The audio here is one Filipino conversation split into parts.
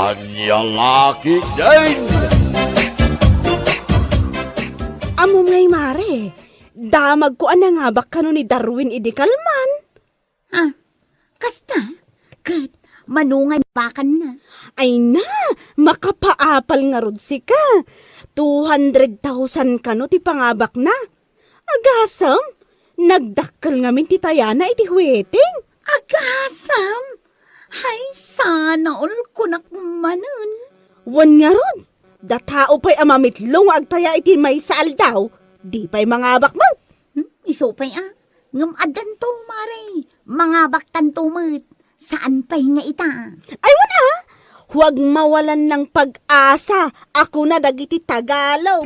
Anya laki din! Amo ngay mare, damag ko anangabak kano ni Darwin Idikalman. Ha? Kasta? Kat, manungan pakan na. Ay na, makapaapal nga rod si ka. 200,000 kano ti pangabak na. Agasam, nagdakkel ngamin ti Tayana iti huweting. Agasam! Hay, sana all kunak manon. Wan nga rod, datao pa'y amamitlong agtaya iti may saal daw. Di pa'y mangabak mo. Isupay ngam adan to, mare. Mga baktan tumit. Saan pa'y nga ita? Ay wana, huwag mawalan ng pag-asa. Ako na dagiti Tagalog.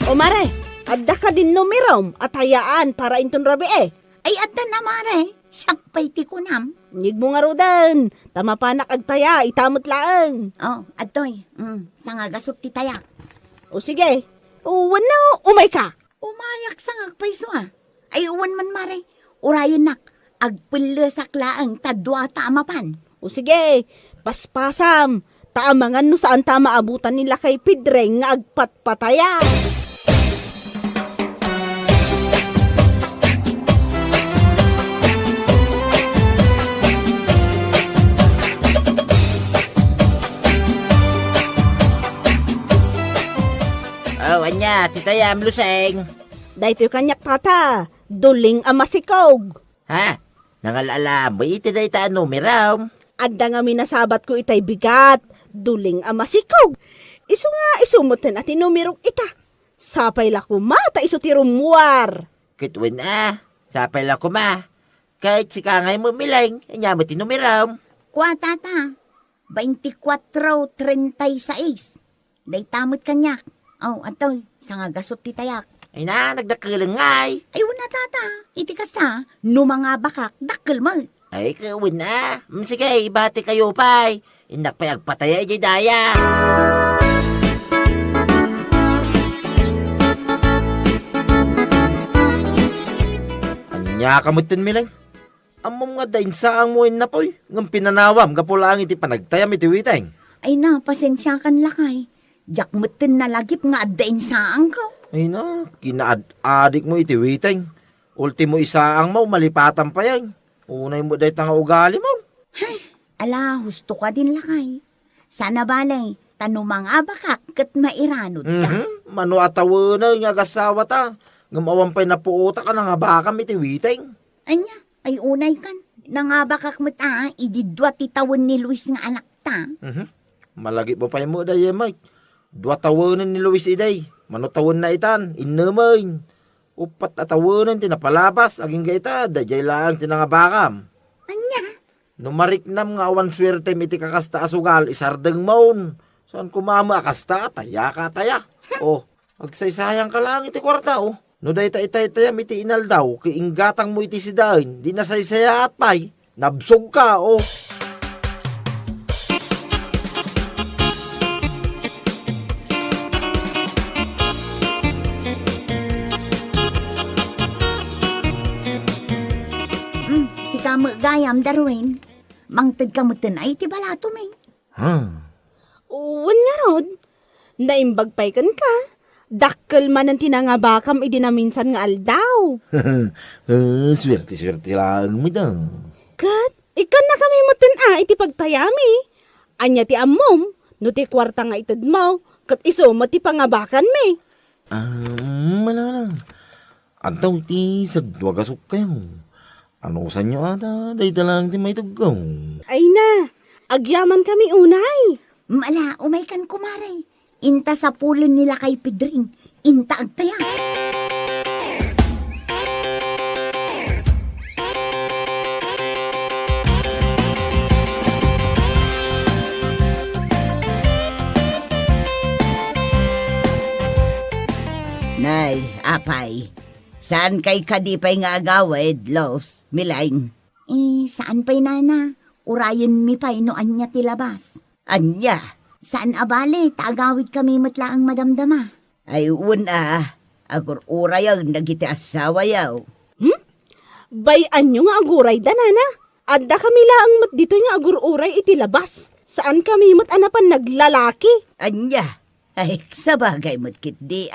O mare, adda ka din numerom at hayaan para inton rabi eh. Ay, adan na, mare. Sakpay ti kunam. Ngig mo nga rodan, tama pa agtaya, itamot laang. Oh, adoy. Sanga gasot ti tayak. O sige, wano, umay ka. Umayak sangag paiso Ay, uwan man, mare. Urayon nak. Agpulasak laang tadwa tamapan. O sige, paspasam. Taamangan no saan tama abutan nila kay Pidreng nga agpatpataya. Oh, anya, titayam luseng. Dahito kanyak tata, duling amasikog. Ha? Nangalala, ba iti day ta numeram? Adda nga minasabat ko itay bigat, duling amasikog. Isu nga isumutin at inumirog ita. Sapay la kumata iso ti rumwar. Kitwin sapay la kuma. Kahit si kangay mo milang, anya mo tinumeram. Kwa tata. 24:36. Day tamot kanyak. Oh, atoy. Sanga gasot ti tayak. Ay na, nagdakalangay. Ay, wala tata. Iti kasta. No mga bakak, dakkel mo. Ay, kawin na. Sige, ibati kayo pa'y. Inak pa'y agpataya iti daya. Anya kamutin milang. Amom nga dain saang mo na po'y. Ngam pinanawam, gapulang iti panagtayam iti witeng. Ay na, pasensya kan lakay. Jak mutin na lagip nga adain saang ko. Ay na, kinaad-adik mo iti witeng. Ultimo isaang mo, malipatan pa yan. Unay mo dahi nga ugali mo. Ala, husto ka din lakay. Sana balay, tanumang abakak kat mairanod ka. Mano atawa na yung agasawa ta. Ngamawan pa'y napuota ka na nga baka iti witeng. Anya, ay unay kan. Nangabakak mo ididwa ti tawon ni Luis nga anak ta. Malagi pa pa'y mo dahi, Mike. 2 tawanan ni Luis iday. Mano tawon na itan, inaman. Upat na tawanan tinapalabas, aging gaita, dajay lang tinangabakam. Anya? Numariknam nga awan swerte miti kakasta asugal, isardeng maun. Saan kumama akasta, taya ka taya. Agsaysayang ka lang iti kwarta, No day ta itay-taya miti inal daw, kiinggatang mo iti sidain, di nasaysaya at pay, nabsog ka, Si kamu gayam Darwin. Mangtad kamutin ay ti balato may. Uwan nga rod, naimbag pa'y kan ka. Dakkel man ang tinangabakam idinaminsan nga aldaw. Swerte-swerte lang mo daw. Kat, ikan na kami mutin iti pagtayami. Anya ti amom, no ti kwarta nga itad mo, kat iso mo ti pangabakan me. Malalang. Antaw ti sagdwagasok kayo. Ano sa inyo ata, dahi talang ti may tugaw. Ay na, agyaman kami unay. Mala, umay kan kumare. Inta sa pulon nila kay Pedring. Inta agtaya. Nay, apay. Saan kay kadipay nga agawid, Los, Milaing? Saan pa'y nana? Urayon mi pa'y no anya tilabas. Anya? Saan abale? Tagawid kami matlaang madamdama. Ay, una. Agur urayaw nagiti asawa yaw. Bayan nyo nga aguray da, nana. Adda kami laang mat dito nga agururay iti labas. Saan kami mat anapan naglalaki? Anya, ay sabagay mo't kit di.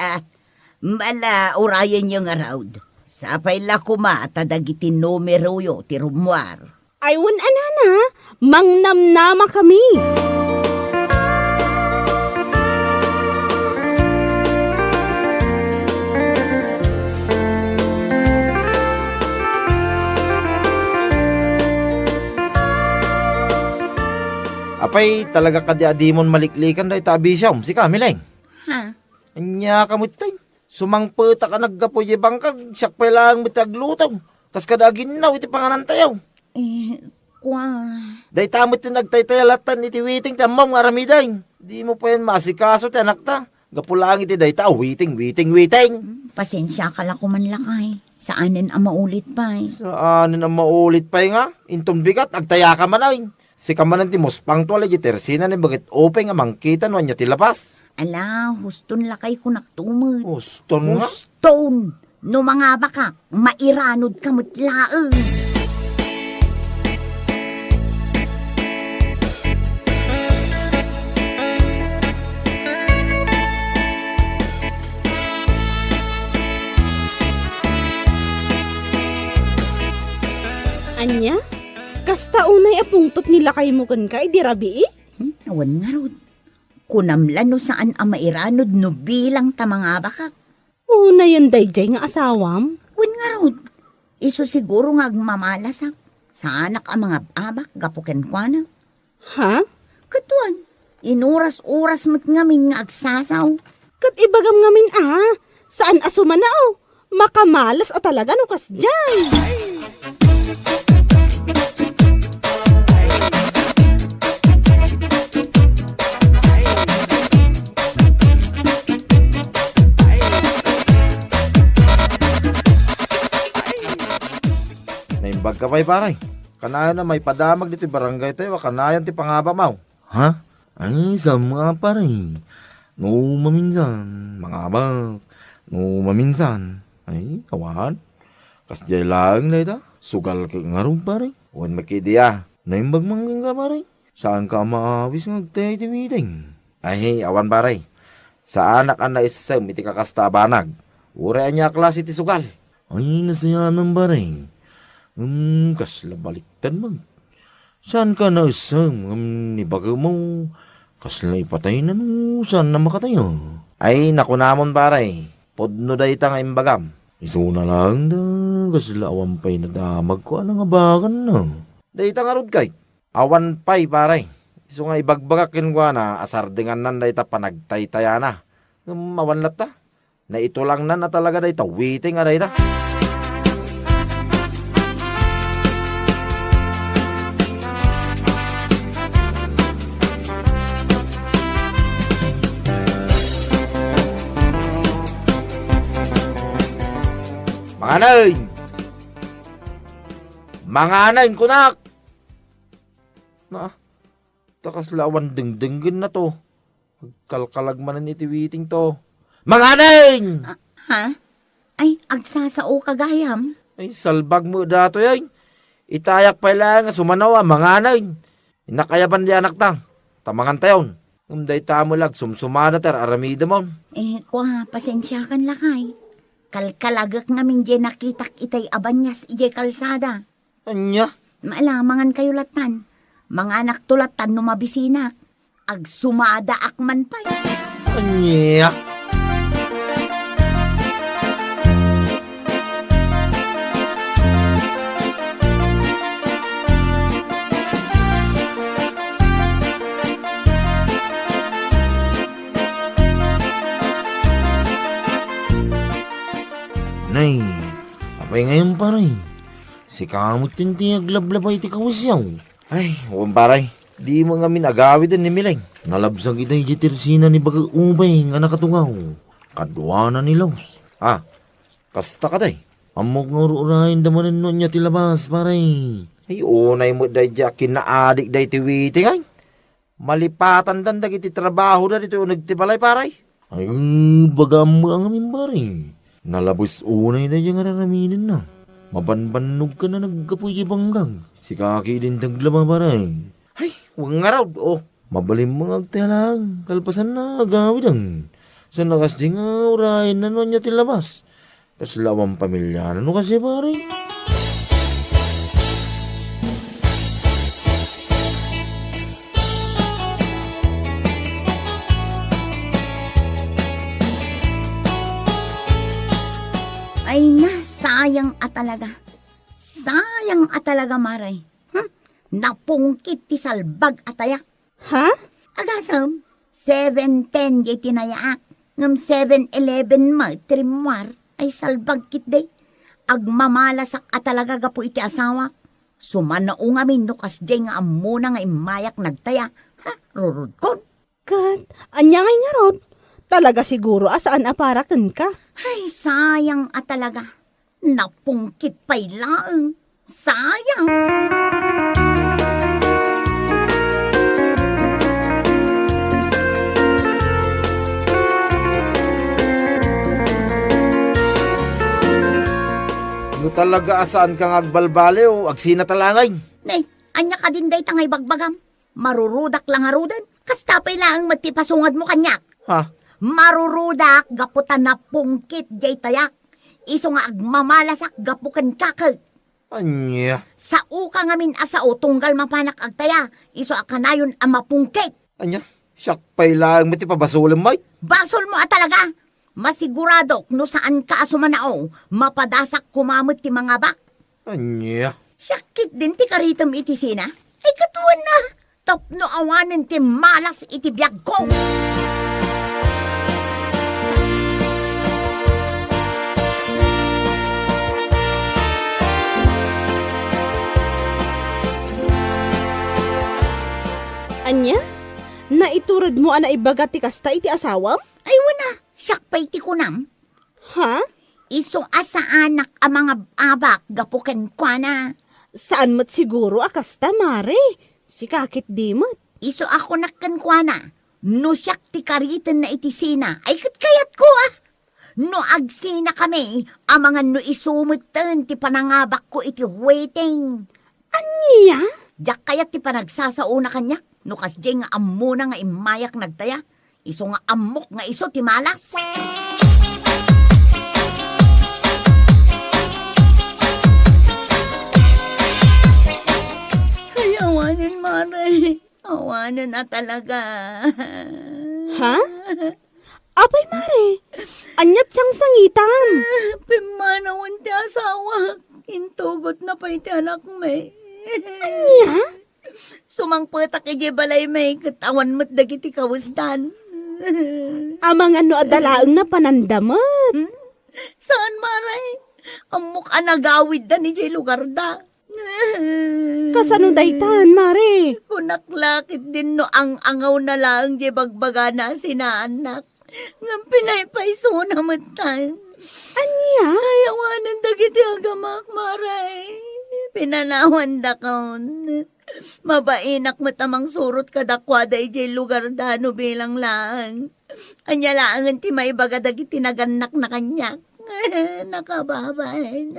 Mala urayan yung around. Sapay la kumata dagiti numero yo ti rumwar. Aywan anana, mangnamnama kami. Apay talaga kadi-adimon maliklikan day tabi siyam, si Kamileng. Ha? Anya kamot tay. Sumangpeta ka naggapoy bangkag, siyak pa lang mitaglutaw. Kas kadagin na, iti panganantayaw. Kwa... Day tamot yung nagtaytayalatan iti witing tamam nga ramiday. Di mo pa yan masikaso ti anak ta. Gapulang iti day ta, witing. Pasensya ka la kumanlakay. Saanin ang maulit pa Saan ang maulit pa nga? Inton bigat, agtaya ka man ay. Si kamanan ti mospang tuwala iti tersina ni bagit openg nga mangkitan wanya ti lapas. Ala, huston lakay ko naktumod. Huston nga? Huston! No mga baka, mairanod ka mutlaang. Anya? Kasta unay apungtot nila kay mo kan ka, di rabi eh? Awan nga rod. Kunamlan no saan ang mairanod no bilang ta mga baka. Una yan dayjay nga asawam. Wan nga rod. Iso siguro nga agmamalasak. Sa anak ang mga abak gapuken kwa na. Ha? Katuan, inuras-uras mo't ngamin nga agsasaw. Kat ibagam ngamin saan asuman na makamalas a talaga no kas dyan. Naimbag ka pa'y paray. Kanayan na may padamag dito barangay tayo, kanayan ti pangaba mau. Ha? Ay, sa mga paray. No maminsan, mga abak. No maminsan. Ay, kawan. Kasjay lang na ita. Sugal ka nga rin paray. Huwag makidiya. Naimbag manggang ka paray. Saan ka maawis ng agtay-tiwiting? Ay, awan paray. Sa anak ang naisasam, iti kakastabanag. Uray niya klase ti sugal. Ay, nasaya ng paray. Kasla baliktan mag. Saan ka na isang nibaga mo? Kasla ipatay na no, saan na makatayo? Ay, naku namon paray. Podno day ta nga imbagam. Iso na lang da, kasla awan pa'y nadamag ko. Ano nga bakan na? Day ta nga rod kay. Awan pa'y paray. Iso nga ibagbagakin ko na, asardingan nan day ta panagtaytaya na. Mawanlat ta. Na ito lang na talaga day ta, waiting nga day ta. Mga anayin, kunak! Na, takas lawan dingdingin na to. Kalkalagmanan itiwiting to. Mga anayin! Ha? Ay, agsasao kagayam. Ay, salbag mo dato yan. Itayak pa lang sumanawa, mga anayin. Inakayaban di anak tang. Tamangan tayon. Umday tamulag, sumsumana ter aramida mo. Kwa, pasensya kan lakay. Kalkalagak ngamin di nakitak itay abanyas ije kalsada. Anya? Maalamangan kayo latan. Mga anak tulatan no mabisinak. Agsumada akman pa. Anya? Nay, apay ngayon paray. Si kamot tinti aglablabay ti kawasyaw. Ay, huwag paray. Di mo nga minagawi din ni Mileng. Nalabsag itay jitirsina ni Bagag Ubay nga nakatungaw. Kadwana ni Laos. Kasta ka day. Amok nga urahin damanin nun niya tilabas paray. Ay, unay mo day dya kinaadik day tiwiti ngay. Malipatan dandag iti trabaho na dito nagtibalay paray. Ay, bagam mo ang amin paray. Nalabos unay na yung araraminin na. Mabanbanog ka na nagkapuy banggang. Si kaki din taglama maray. Ay, huwag nga raw. Oh, mabalim mga agtalang. Kalpasan na agawid ang. Sa nakas di nga urahin na niya tilabas. Kaslawang pamilya. Ano kasi pare? Ay na, sayang talaga. Sayang talaga, Maray. Napungkit ti salbag ataya. Ha? Agasam, 7:10 di tinayaak. Ngam 7:11 ma, trimwar, ay salbag kit day. Agmamalasak talaga gapo iti asawa. Sumanao nga min no kasday nga amuna nga imayak nagtaya. Ha, rurud kon. Kat, anya ngay nga rod. Talaga siguro asaan aparakan ka. Ay, sayang talaga. Napungkit pa'y laeng. Sayang. Ano talaga asaan kang agbalbali o agsina talangay? Nay, anya ka din day tangay bagbagam. Marurudak lang arudan. Kastapay lang matipasungad mo kanyak. Ha? Marurudak gaputan na pungkit jay tayak. Iso nga agmamalasak gapukan kakag. Anya? Sa uka nga min asao tunggal mapanak agtaya. Iso akanayon ang mapungkit. Anya? Siyak pa'y lang mati pabasulim may. Basol mo talaga. Masigurado no saan ka asumanao. Mapadasak kumamot ti mga bak. Anya? Sakit din ti karitam iti sina. Ay katuan na. Tapno awanan ti malas iti biyag ko. Anya? Naiturod mo ana ibaga ti kasta iti asawam? Ay wana, sakpay ti kunam. Ha? Isong asa anak ang mga abak gapuken kwa na. Saan mo't siguro akasta, Mare? Si kakit di mo't. Iso ako nakkan kwa na. No siyak ti karitan na iti sina. Ay katkayat ko ah. No agsina kami, ang mga no isumutan ti panangabak ko iti waiting. Anya? Diyak kayat ti panagsasauna kanya. No kasjay nga amuna nga imayak nagtaya. Iso nga amok nga iso ti malas. Ay, awanan, Mare. Awanan na talaga. Ha? Apay, Mare. Anyat sang sangitan. Pimanawan ti asawa. Intugot na pa iti anak may. Anya? Sumangpetak iti balay may katawan mo't dagiti kawustan. Amang ano adalaang na panandamot. Saan, Maray? Amok anagawid da ni jay lugar da. Kasano daytan, Mare? Kunaklakit din no ang angaw na lang jay bagbaga na sinaanak. Ngam pinaypaiso na matan. Anya? Ayawanan dagiti agamak, Maray. Pinanawan da kaon. Mabainak matamang surot kadakwada ijay lugar dano bilang lang. Anya laangan ti may bagadag itinaganak na kanya. Nakababay.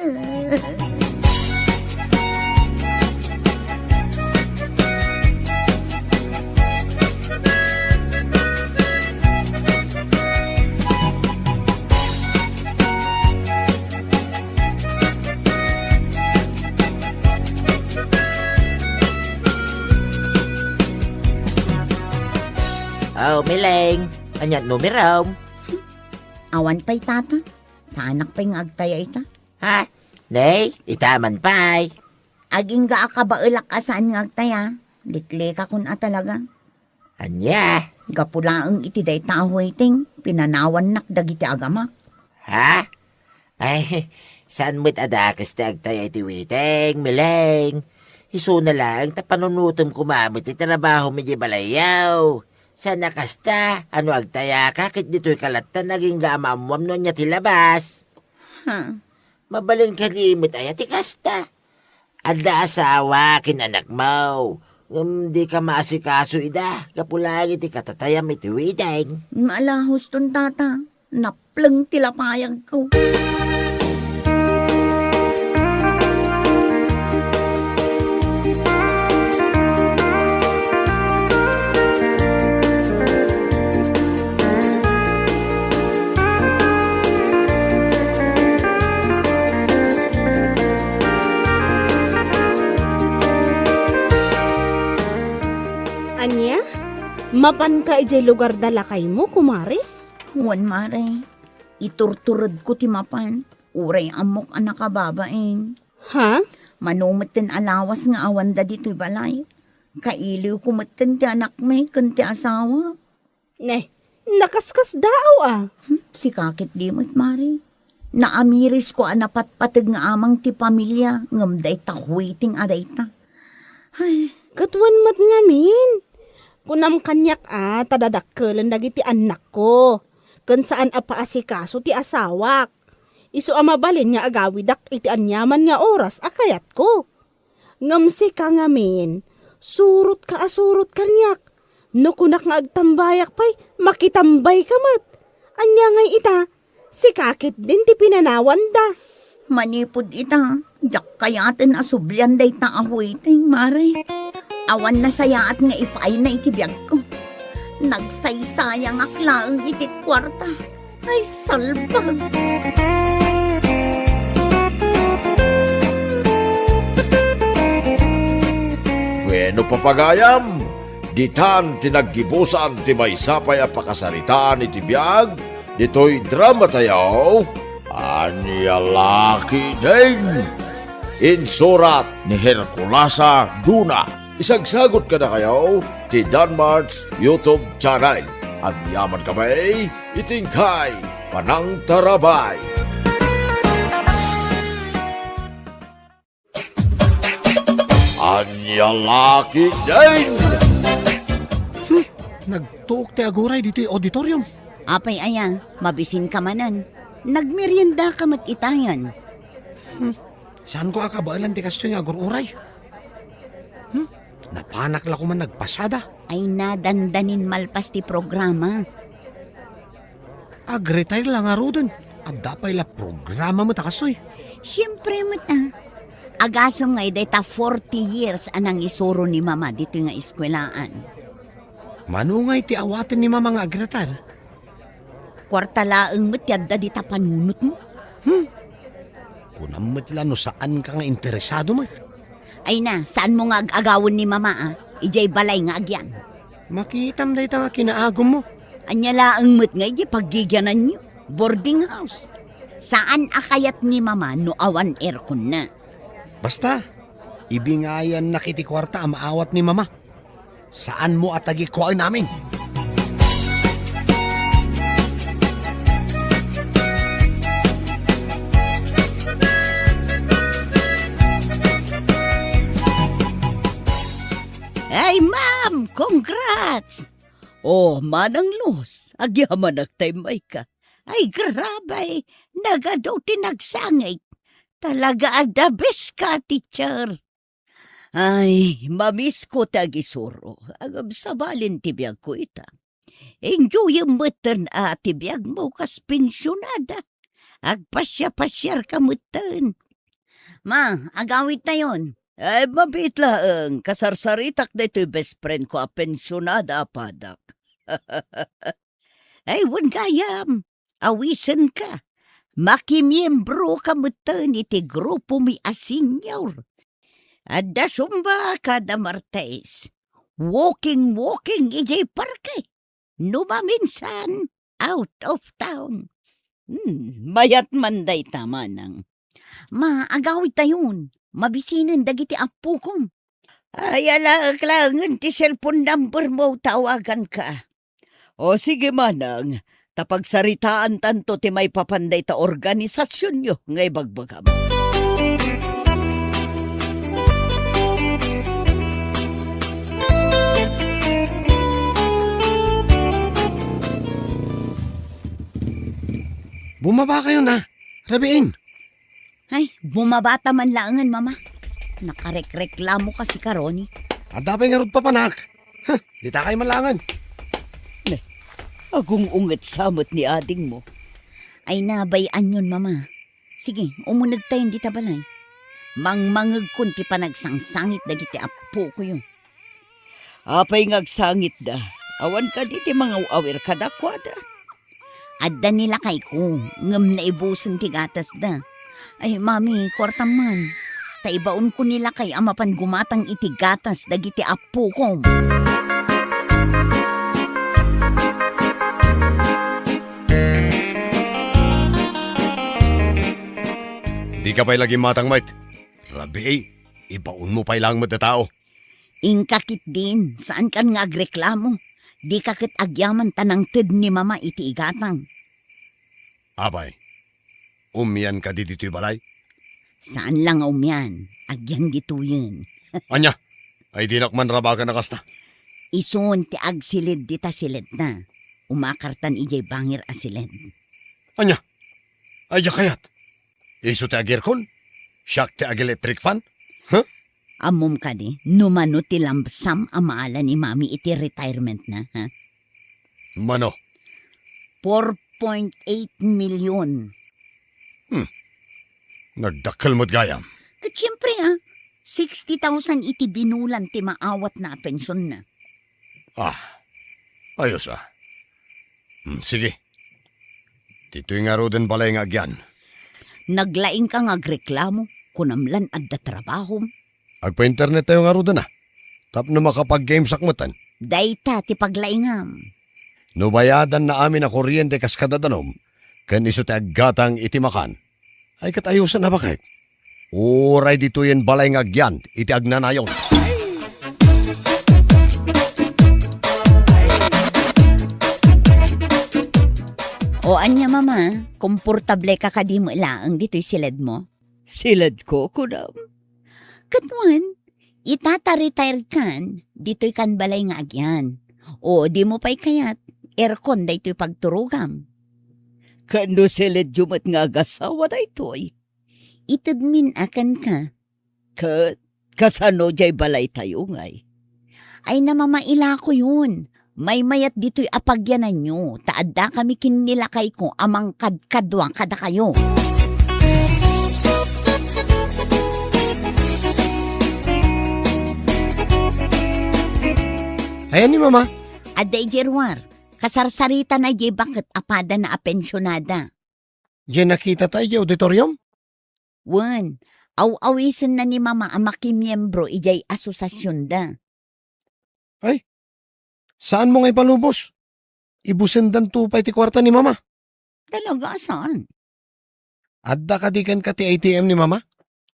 Oh, Mileng. Anyat numero. Awan pa'y tata. Sa anak pa'y nga agtaya ita. Ha? Nay, itaman pa'y. Aging ga ka ba ilak asaan nga agtaya? Liklik akon talaga. Anya? Gapulaang iti day tao waiting. Pinanawan nak dagiti agama. Ha? Ay, saan mo't adakas ti agtaya iti witeng, Mileng? Iso na lang, tapanunutom kumamit iti trabaho medyo balayaw. Sana kasta, ano agtaya ka, kit dito'y kalata naging gamamwam no niya tilabas. Mabaling kalimit ay ati kasta. Ada asawa, kinanak mo. Di ka maasikaso ida, kapulang iti katatayam iti wideng. Malahos ton tata. Naplang tilapayag ko. Mapan ka ijay lugar dalakay mo, kumari? Wan mare, iturturod ko ti mapan. Uray amok anak kababaeng. Ha? Manumaten alawas nga awan da dito'y balay. Kailiw kumaten ti anak may kan ti asawa. Nakaskas daaw Si kakit di mo't mare. Naamiris ko anapatpatag nga amang ti pamilya. Ngam day ta waiting aday ta. Ay, Katwan mat ngamin. Kunam kanyak tadadakkelan dagiti anak ko. Kun saan apaasikaso ti asawak. Isu amabalin nga agawidak iti anyaman nga oras akayat ko. Ngamsi ka ngamin, surot kanyak. No kunak nga agtambayak pay, makitambay ka mat. Anya ngay ita, si kakit din ti pinanawan da. manipod ita. Jak kayaten asublyan day ta ahuiting, mare. Awan na sayaat nga ipay na itibiyag ko. Nagsaysayang aklaang iti kwarta. Ay, salbag. Bueno papagayam, ditan tinaggibusan ti may sapay a pakasaritaan iti biyag, dito'y drama tayaw, Anya Laki din. Insurat ni Herculasa Duna. Isagsagot ka na kayo ti Danmar's YouTube channel. At yaman kamay, itingkay, panang tarabay. Anya Laki din. Nagtuok ti aguray diti auditorium. Apay aya, mabisin ka manan. Nagmerienda ka mat itayan. Saan ko akabailan ti kasto yung agururay? Napanak la ko man nagpasada. Ay nadandanin malpas ti programa. Ag-retire lang nga roden. At dapay la programa mo takastoy. Siyempre mat Agasam nga ta 40 years anang isuro ni mama dito nga eskwelaan. Manungay ti awaten ni mama nga ag-retire. Kwartalaang mat yadda di ta panunot mo. Kunam matla no saan ka nga interesado mo. Ay na, saan mo nga agawon ni mama Ijay balay nga agyan. Makitam na ita nga kinaagom mo. Anya laang mat nga ijay paggigyanan nyo. Boarding house. Saan akayat ni mama no awan aircon na? Basta, ibingayan na kiti kwarta ang maawat ni mama. Saan mo atagi kuhain namin? Ay, ma'am! Congrats! Oh, manang los. Agyaman nagtaymay ka. Ay, grabay. Nagadaw tinagsangay. Talaga the best ka, teacher. Ay, mamiss ko tagisuro. Agab sabalin tibiyag ko ita. Enjoy yung mutan tibiyag mo kas pensyonada. Agpasya-pasyar ka mutan. Ma, agawit na yon. Ay, mabit lang. Kasarsaritak na ito'y best friend ko pensyonada padak. Ay, wan gayam. Awisan ka. Makimiyembro ka mutan iti grupo mi asinyaw. Adda sumba kada Martes. Walking ijay parke. Numaminsan out of town. Mayat manday tama nang. Ma, agawit tayon. Mabisinin dagiti apo ko. Ay, alaklangan ti cellphone number mo tawagan ka. O sige manang. Tapagsaritaan tanto ti may papanday ta organisasyon nyo ngay bagbagam. Bumaba kayo na. Rabiin. Ay, bumabata man laangan, mama. Nakarekreklamo kasi karoni. At dapay nga rod papanak. Di ta kayo malangan. Agong unget samot ni ading mo. Ay nabayan yun, mama. Sige, umunag tayo di tabalay. Mangmangag kunti pa nagsangsangit na giti apo ko yun. Apay ngagsangit da. Awan ka diti mga awir kadakwada. Adda nila kay ko. Ngam na ibusan ti gatas da. Ay, mami, kwartam man. Taibaon ko nila kay amapan gumatang iti gatas da giti apo ko. Di ka pa'y lagi matang, mate. Rabi, ibaon mo pa'y lang mat na tao. Ingkakit din, saan kan nga agreklamo? Di kakit agyaman tanang ted ni mama iti igatang. Abay, umyan ka di dito'y balay? Saan lang umyan? Agyan gituyin. Anya, ay dinakman raba ka nakasta. Isun ti agsilid dita silid na. Umakartan ijay bangir asilid. Anya, ay di kayat. Iso ti agirkon? Siyak ti ag-electric fan? Amom ka di, numano ti lambsam amaala ni mami iti retirement na, ha? Mano, 4.8 million. nagdakkel mo't gayam. Kat siyempre, 60,000 iti binulan ti maawat na pensyon na. Ayos sige. Dito'y nga ro din balay nga agyan. Naglaing ka nga agreklamo, kunamlan at da trabaho. Agpa-internet tayo nga ro din Tapno makapag-game sakmutan. Dayta ti paglaingam. Nubayadan na amin na kuryente kas kadadanom, kan iso ti aggatang iti makan. Ay katayusan na bakit? Uray dito yan balay nga agyan, iti agnanayon. O anya mama, komportable ka kadimo laang dito'y silid mo? Silid ko, kunam. Katwan, itata-retire kan, dito'y kan balay nga agyan. O di mo pa'y kayat, aircon da ito'y pagturugam. Kano silid jumat nga agasawa da ito'y? Itadmin akan ka. Kasano jay balay tayo ngay? Ay namamaila ko yun. May mayat dito'y apagyanan nyo. Taadda kami kinilakay ko amang kadkadwang kada kayo. Ayan ni mama. Aday Jerwar, kasarsarita na jay bakit apada na apensyonada. Yan nakita tayo auditorium? Wan, aw-awisan na ni mama ang makimyembro ijay asosasyon da. Saan mo ngay palubos? Ibusendan tupay ti kwarta ni mama. Talaga saan? Adda kadikan ka ti ATM ni mama?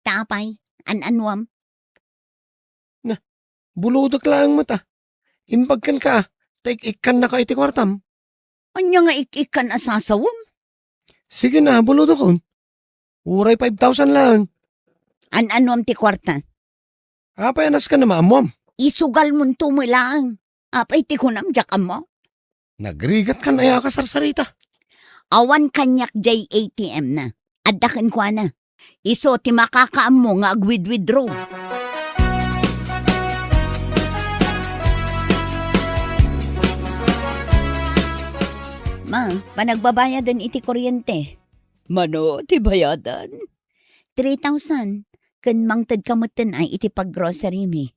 Tapay, an-anwam. Buludak lang mata. Imbagkan ka, taik-ikan na ka iti kwartam. Anya nga ikikan asasawam? Sige na, buludak kon. Uray 5,000 lang. An-anwam ti kwarta. Apayanas ka na maamuam. Isugal mo mo lang. Apay ti kunam jakam mo. Nagrigat ka na ya kasarsarita. Awan kanyak jay ATM na. Addakin kwa na. Iso ti makakaam mo nga agwid-withdraw. Ma, panagbabayadan iti kuryente. Mano, ti bayadan? 3,000. Kan mangtad kamutan ay iti pag-grocery mi.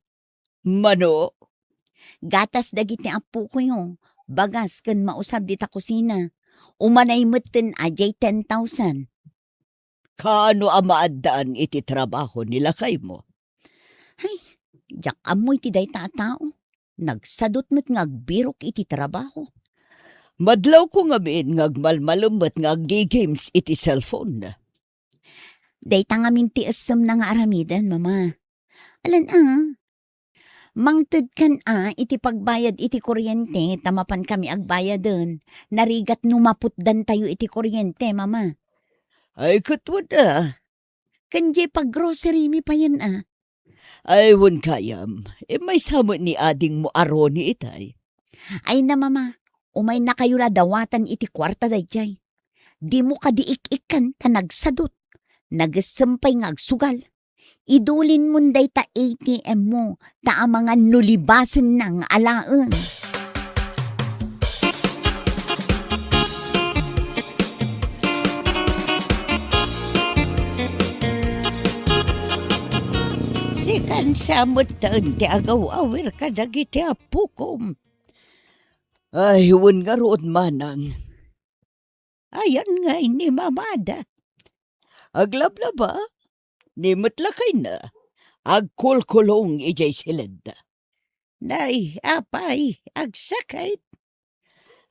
Mano? Gatas dagiti apo ko yung. Bagas kan mausab dita kusina. Umanay mutin ajay 10,000. Kano amaadaan iti trabaho nila kay mo? Ay, jak amoy ti day tao. Nagsadot mo't ngagbirok iti trabaho. Madlaw ko nga min ngagmalmalumot ngagi-games iti cellphone na. Dayta nga min ti asam na nga aramidan, mama. Alan mangted kan iti pagbayad iti kuryente, tamapan kami agbayadon. Narigat numaputdan tayo iti kuryente, mama. Ay, katwad Kanjay pag-grocery mi pa yan Ay, wun kayam. May samot ni ading mo aroni itay. Ay na, mama. Umay na kayo na dawatan iti kwarta dayjay. Di mo kadiik-ikan ta nagsadot. Nagasampay nga agsugal. Idulin mo day ta ATM mo, ta mga nulibasin ng alaan. Sikan samot taon ti agaw-awir ka dagiti apukom. Ay, huwag nga roon manang. Ayan nga ni mamada. Aglablaba, nimutlakay na. Agkulkulong ijay silid. Nay, apay, agsakay.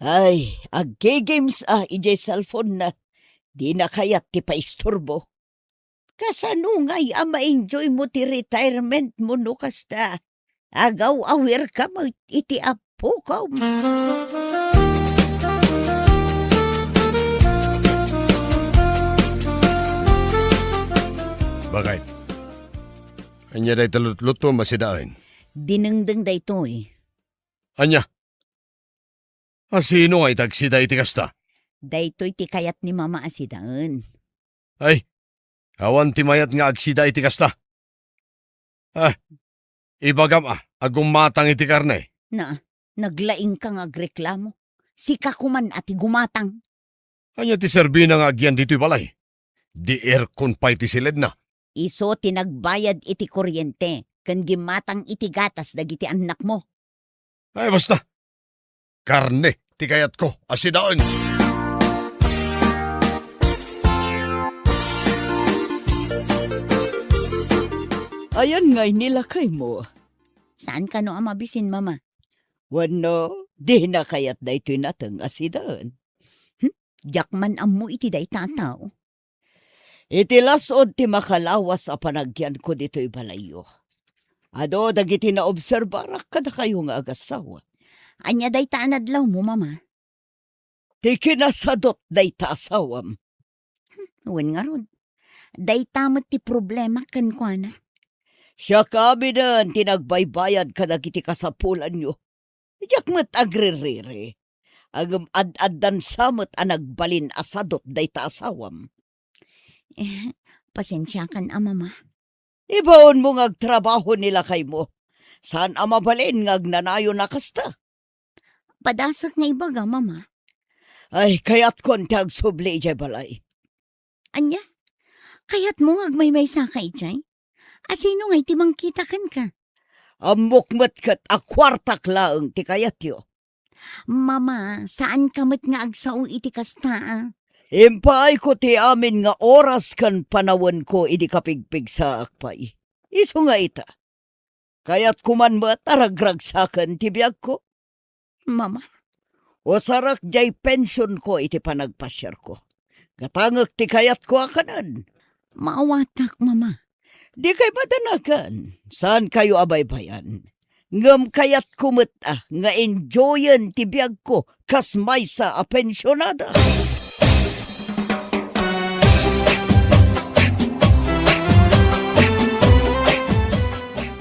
Ay, aggigames ijay cellphone na. Di na kayat ti paisturbo. Kasanungay ma-enjoy mo ti retirement mo no kasta. Agaw awir ka mo iti apo ka. Bakit? Anya day talutluto masidaan. Dinengdeng da ito eh. Anya? Sino ay tagsida iti kasta? Daytoy ti kayat ni mama asidaan. Ay, awan ti mayat nga agsida iti kasta. Ibagam agumatang iti karne. Na, naglaing kang agreklamo. Sika kuman ati gumatang. Anya ti serbina nga agyan dito'y balay. Di aircon pa iti silid na. Iso tinagbayad iti kuryente. Kan gimatang iti gatas dagiti anak mo. Ay, basta. Karne, ti kayat ko, asidaan. Ayan nga'y nilakay mo. Saan ka no ang mabisin, mama? Wano, di na kayat da ito'y natang asidaan. Jakman ammo iti day tataw. Iti lasod ti makalawas a panagyan ko dito'y balayo. Ado, dagiti na obserbarak kada kayo nga agasawa. Anya day taanadlaw mo, mama? Ti kinasadot day taasawam. Uwan nga ron. Day tamat ti problema kan kwa na. Siya kami nan, tinagbaybayad ka na kiti kasapulan nyo. Yak mat agririri. Agam ad-addan samot ang nagbalin asadot day taasawam. Pasensya kan, mama. Ibaon mo ngagtrabaho nila kay mo. Saan amabalin ngagnanayo na kasta? Padasak nga ibaga, mama. Ay, kayat kon ti agsubli jay balay. Anya? Kayat mo ngagmaymay sakay jay? Asino nga iti mangkitakan ka? Amokmat kat akwartak laeng ti kayat yo. Mama, saan kamot nga agsaw iti kasta? Impay ko ti amin nga oras kan panawon ko idi kapigpig sa akpay. Iso nga ita. Kayat kuman mo taragragsakan ti biyag ko. Mama, o sarak jay pension ko iti panagpasyar ko. Gatangak ti kayat ko akanan. Maawatak, mama. Di kay madanagan. Saan kayo abaybayan? Ngam kayat kumot nga enjoyan ti biyag ko kas may sa apensyonada.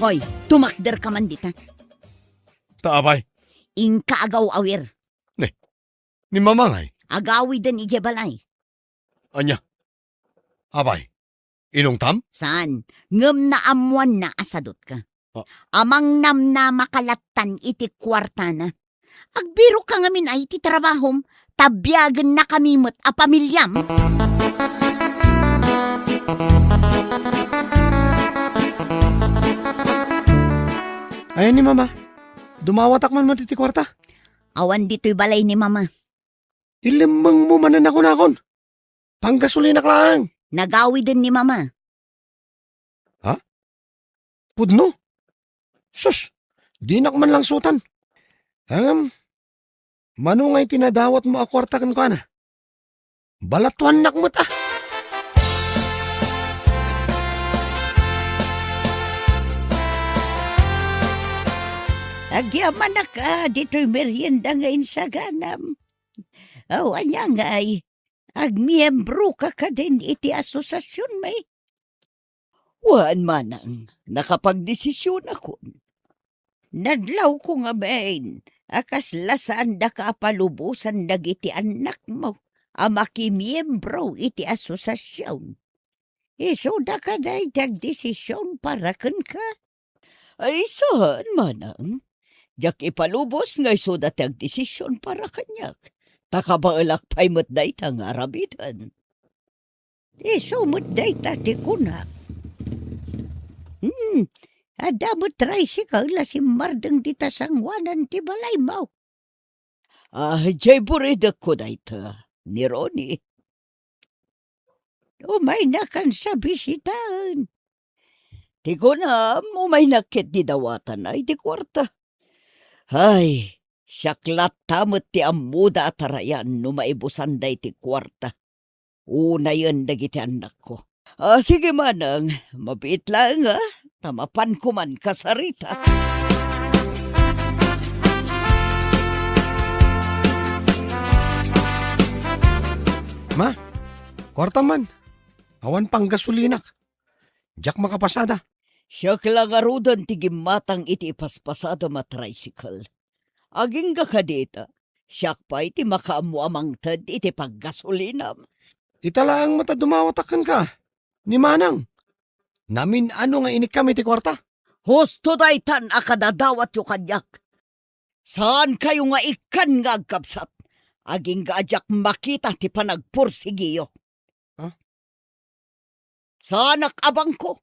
Hoy, tumakder ka man dita. Taabay, Ingka agaw awir. ni mamangay. Agawi din ijebalay. Anya? Abay, inong tam? Saan? Ngem na amuan na asadot ka. Oh. Amang nam na makalatan iti kwarta na. Agbiro ka ngamin ay iti trabahom, tabyagan na kami mo't a pamilyam. Ayan ni mama. Dumawatak man mo titi kwarta. Awan dito'y balay ni mama. Ilimang mo manan ako nakon. Panggasolina lang. Nagawi din ni mama. Pudno. Sus, di nak man lang sutan. Manungay tinadawat mo akwarta kan ko na. Balatuan nak mo ta. Agyaman na ka, dito'y merienda ngayon sa ganam. Anya nga ay, agmiyembro ka din iti asosasyon may. Waan manang, nakapagdesisyon ako. Nadlaw ko nga main, akas lasaan da ka palubusan dagiti anak mo, amakimiyembro iti asosasyon. Iso da ka day tagdesisyon para kan ka. Ay saan manang, jak ipalubos nga iso da tagdesisyon para kanyak. Takabaalak pa'y matday tang arabitan. Iso matday tati kunak. Ada mo tricycle la si Mardang dita sangwanan ti balay mo. Jay buridak ko na ito, ni Ronnie. Umay na kan sa bisitan. Ti ko na, umay na kit di dawatan ay di kwarta. Ay, syaklat tamot ti amuda atarayan no maibusan day ti kwarta. Una yun dagiti anak ko. Sige manang, mabait lang Tamapan ko man kasarita. Ma, kwarta man. Awan pang gasolinak. Diyak makapasada. Siya kalagarudan tigimatang iti paspasada matricycle. Aging kadita, siya pa iti makaamuamangtad iti paggasolinam. Italaang mata dumawatakan ka. Ni Manang. Namin ano nga inik kami ti kwarta? Husto daytan akadadawat yu kanyak. Saan kayo nga ikan nga agkapsat? Aging gaajak makita ti panagpursigiyo. Huh? Saanak abang ko?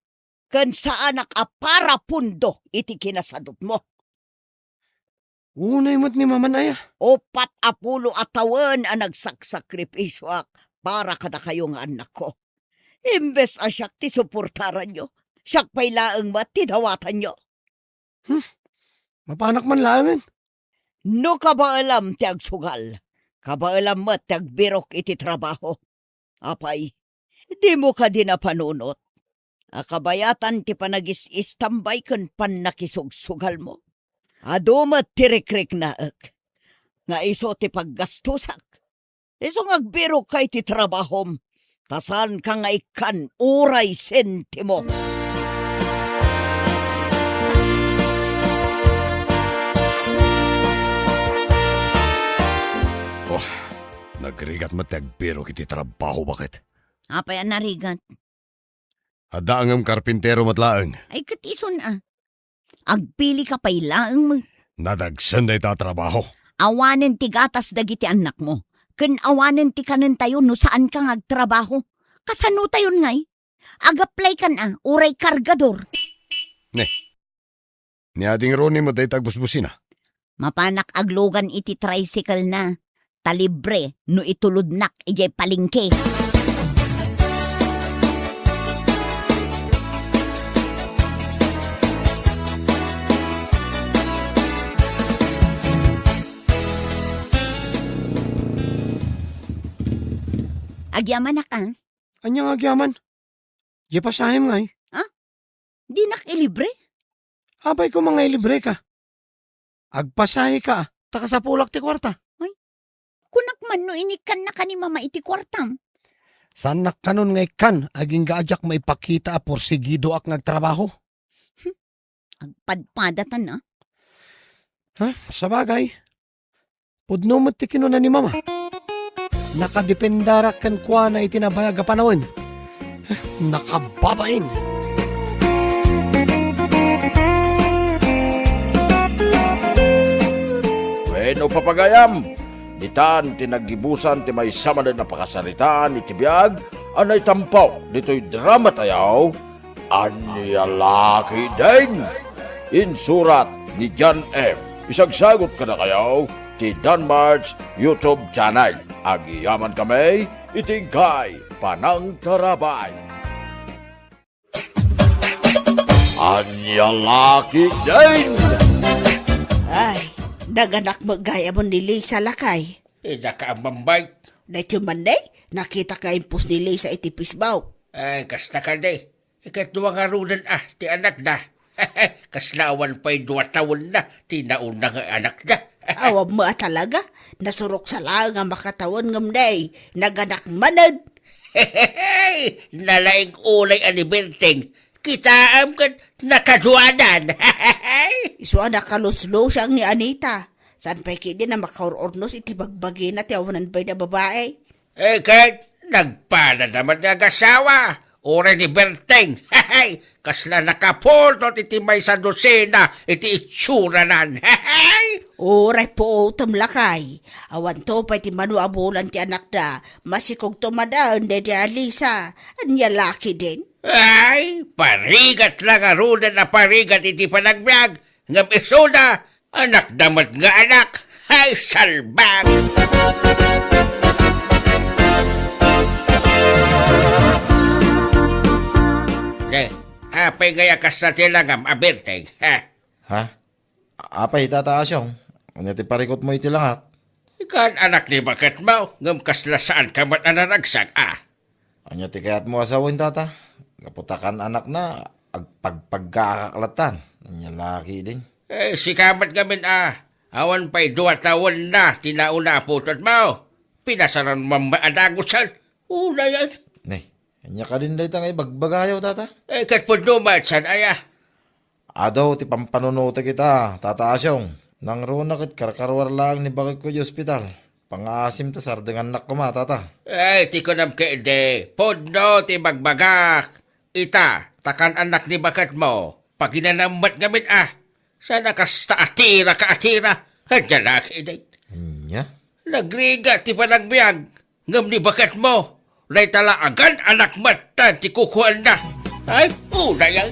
Kan saanak apara pundo iti kinasadot mo? Unay mo't ni Mamanaya. Opat apulo atawan ang nagsaksakripisyo para kada kayong anak ko. Imbes asyak ti suportaran nyo, siyak pa'y laang matidawatan nyo. Mapanak man langan. No kabaalam ti agsugal, kabaalam mo ti agbirok iti trabaho. Apay, di mo ka din napanunot. Akabayatan ti panagis-istambay kan panakisugsugal mo. Adumat ti rekrik na nga iso ti paggastusak. Iso nga agbirok kay ti trabahom. Tasan ka nga ikan uray sentimo. Nagrigat mo tagbiro kiti trabaho bakit? Apay ang narigat. Ada angam karpintero matlaang. Ay katison Agpili ka pa'y laang mo. Nadagsan na itatrabaho. Awanen ti gatas dagiti anak mo. Ken awanen ti kanen tayo no saan kang agtrabaho. Kasano tayo ngay? Agaplay ka na, uray kargador. Ni ading Ronnie mo day tagbusbusin Mapanak aglogan iti tricycle na. Talibre no ituludnak ijay palingke. Agyaman na ka? Anyang agyaman. Di pasahem ngay. Di nak ilibre? Abay ko mga ilibre ka. Agpasahe ka. Takasapulak ti kwarta. Kunak man no inikan na ka ni mama iti kwartam. Sanak kanon ngay kan. Aging gaajak maipakita porsigido ak ngagtrabaho. Agpadpadatan na. Sabagay. Pudno mo't ti kinunan ni mama. Nakadependara kan kwa na itinabayag a panawin. Nakababain. Bueno papagayam, ditan tinagibusan ti may sama na napakasaritaan iti biyag, anay tampaw dito'y drama tayaw, anyalaki din. Insurat ni John M. Isagsagot ka na kayaw ti Danmar's YouTube channel. Agiyaman kami, itingkay panang tarabay. Anyalaki din. Ay, daganak mo gaya mo ni Lisa lakay. Ida ka ang bambay. Dahil Monday, nakita ka impus ni Lisa iti pisbaw. Ay, kasta ka de. Ikatluwa nga runan ti anak na. Kaslawan pa'y 2 taon na, tinauna nga anak na. Awam mo talaga, nasurok sa lang nga makatawan ngam day, naganak manad. Nalaing ulay aniberting. Kitaam ka nakaduanan. Iswa nakaluslo siyang ni Anita. San pa'y kidi na makaurornos iti bagbagi na tiyawanan ba'y na babae? Kahit nagpana naman nga gasawa. Ora ni Berteng. Kasla nakapulto iti may sa dosena iti itsuranan. Oray po lakay. Awan to pa iti manuabulan ti anak da. Masikog tumadaan de di Alisa. Anya laki din. Ay, parigat lang arunan na parigat iti panagbiag. Ngam isoda, anak damat nga anak. Ay, salbang! Apay gaya kas na tilangam abirteng. Ha? Apay itataas yung. Ano ti parikot mo itilangak? Ikan anak ni bakat mo, ngam kasla saan ka man anaragsak, Anya ti kayat mo asawin tata. Kaputakan anak na, agpagpagkakaklatan. Anya laki din. Sikamat gamin Awan pa'y 2 taon na tinauna putot mo. Pinasaran mamadagusan. Una yan. Ne, anya ka din dahi tangay bagbagayaw tata. Katpod naman san Adaw ti pampanunuta kita, tata Asyong. Nang runa kit karkarwar lang ni bakit ko di ospital. Pangasim ta sardengan nak ko ma, tata. Ti ko nam kaide. Podno ti bagbagak. Ita, takan anak ni bakat mo. Paginanamat gamin Sana kasta atira ka atira. Hadya na kaide. Anya? Nagriga ti panagbiag. Ngam ni bakat mo. Lay talaagan anak matan ti kukuan na. Ay, una yan.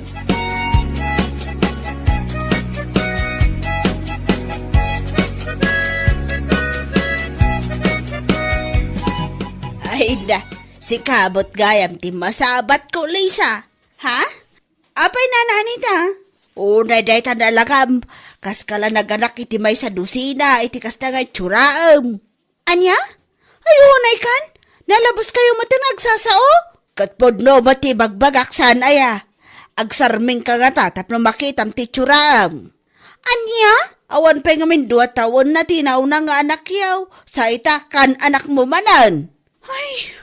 Ay na, si Kabot gayam ti masabat ko, Lisa. Ha? Apay na nanita? Unay day tanalagam, kas kala naganak iti may sa dusina, iti kas na nga tsuraam. Anya? Ay unay kan? Nalabas kayo matinag sasao? Katpod mati bagbagaksan aya. Agsarming ka nga tatap makitam ti tsuraam. Anya? Awan pa ngamin 2 taon na tinaw na nga anak yaw. Sa ita kan anak mo manan. Ay,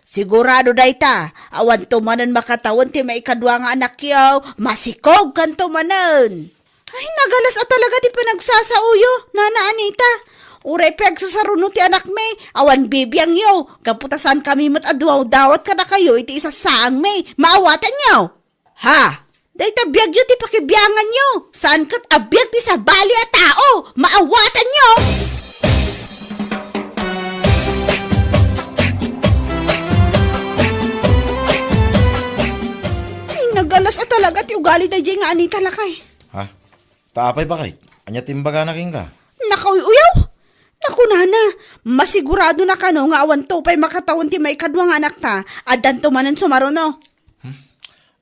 sigurado da ita, awan tumanan makatawon ti may ikadwa nga anak yaw, masikog kan tumanan. Ay, nagalas talaga ti pinagsasauyo, Nana Anita. Uray pagsasaruno ti anak me, awan bibiyang yaw, kaputasan kami mat adwaw dawat ka na kayo, iti isa saang me, maawatan yaw. Ha? Day tabiyag yun ti pakibiyangan nyo, saan kat abiyag ti sa bali at tao, maawatan nyo. Nagalas talaga ti ugali da jay nga Anita lakay. Ha? Taapay ba kay? Anya timbaga na king ka? Uyaw! Naku nana, masigurado na kano nga awan to pa'y makatawon ti may kadwa nga anak ta, adan tumanan sumaruno.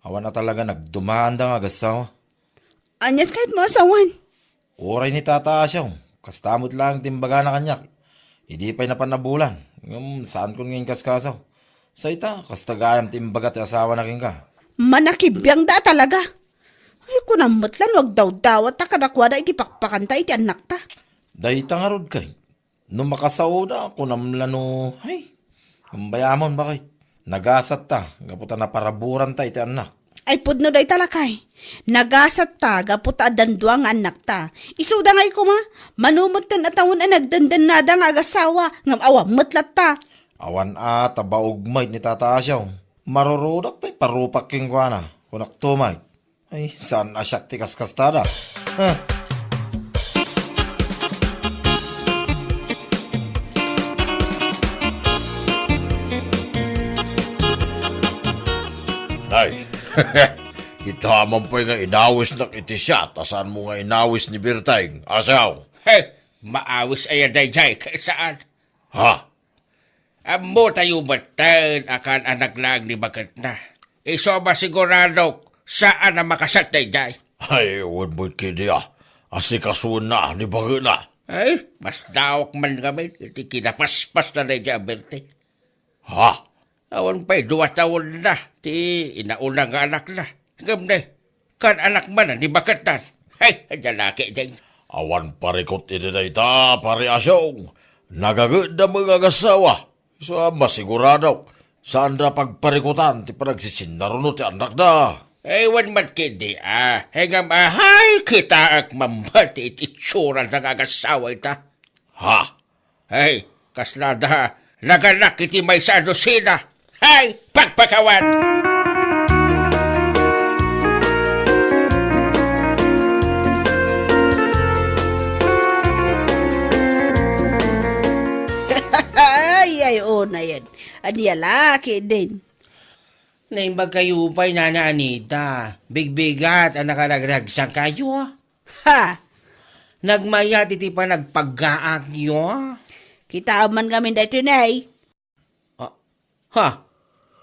Awan na talaga nagdumaan da nga gasaw. Anyat kahit mo asawan. Oray ni tata Asyong. Kastamot lang timbaga na kanyak. Hindi pa'y napanabulan. Saan ko ngayon kaskasaw? Sa ita, kastagayam timbaga ti asawa na king ka. Manakibiyang da talaga. Ay, kunamot lang, wag daw-dawat ta kadakwa da iti pakpakanta iti anak ta. Dahi tangarod kay. Nung makasaoda, kunamlano, ay, kumbayamon ba kay? Nagasat ta, gaputa na paraburan ta iti anak. Ay, pudno day talakay. Nagasat ta, gaputa danduang anak ta. Isuda ngay ko ma, manumot tan atawon ang nagdandan na da nga agasawa, ngam awa matlat ta. Awan tabaugmay ni tata Asyong. Marurudak tayo parupak king kwa na. Kunak tumay. Ay, saan asyak ti kaskastada? Ay, kita man pa nga inawis na iti siya, tasan mo nga inawis ni Birtay. Asaw? Maawis aya day jay saan? Ha? Amo tayo batan akan anak lang ni bagat na. Iso masigurado saan na makasat day jay. Ay, wad mo kidi asikasun na ni Baga na. Ay, mas dawak man kami. Iti kinapaspas na day jay aberte. Ha? Awan pa'y 2 taon na. Ti inauna nga anak na. Hanggang na, kan anak man ni bagatan. Ay, jalaki jay. Awan parikot iti na ita, pare Asyong. Nagagod na mga gasawa. So, masigurado. Saan na pagparikutan, ti panagsisinaruno ti anak na. Ewan mat kindi Hanggang hay kita ak mambat iti tsura ng agasawa ita. Ha? Hey, kaslada, naganak iti may sa dosina. Hay, pagpakawan! Ay, na yan. Aniya laki din. Naimbag kayo pa'y Nana Anita. Bigbigat ang nakaragdagsang kayo. Ha? Nagmayat iti pa nagpagaak nyo. Kita man kami dito na eh. Ha?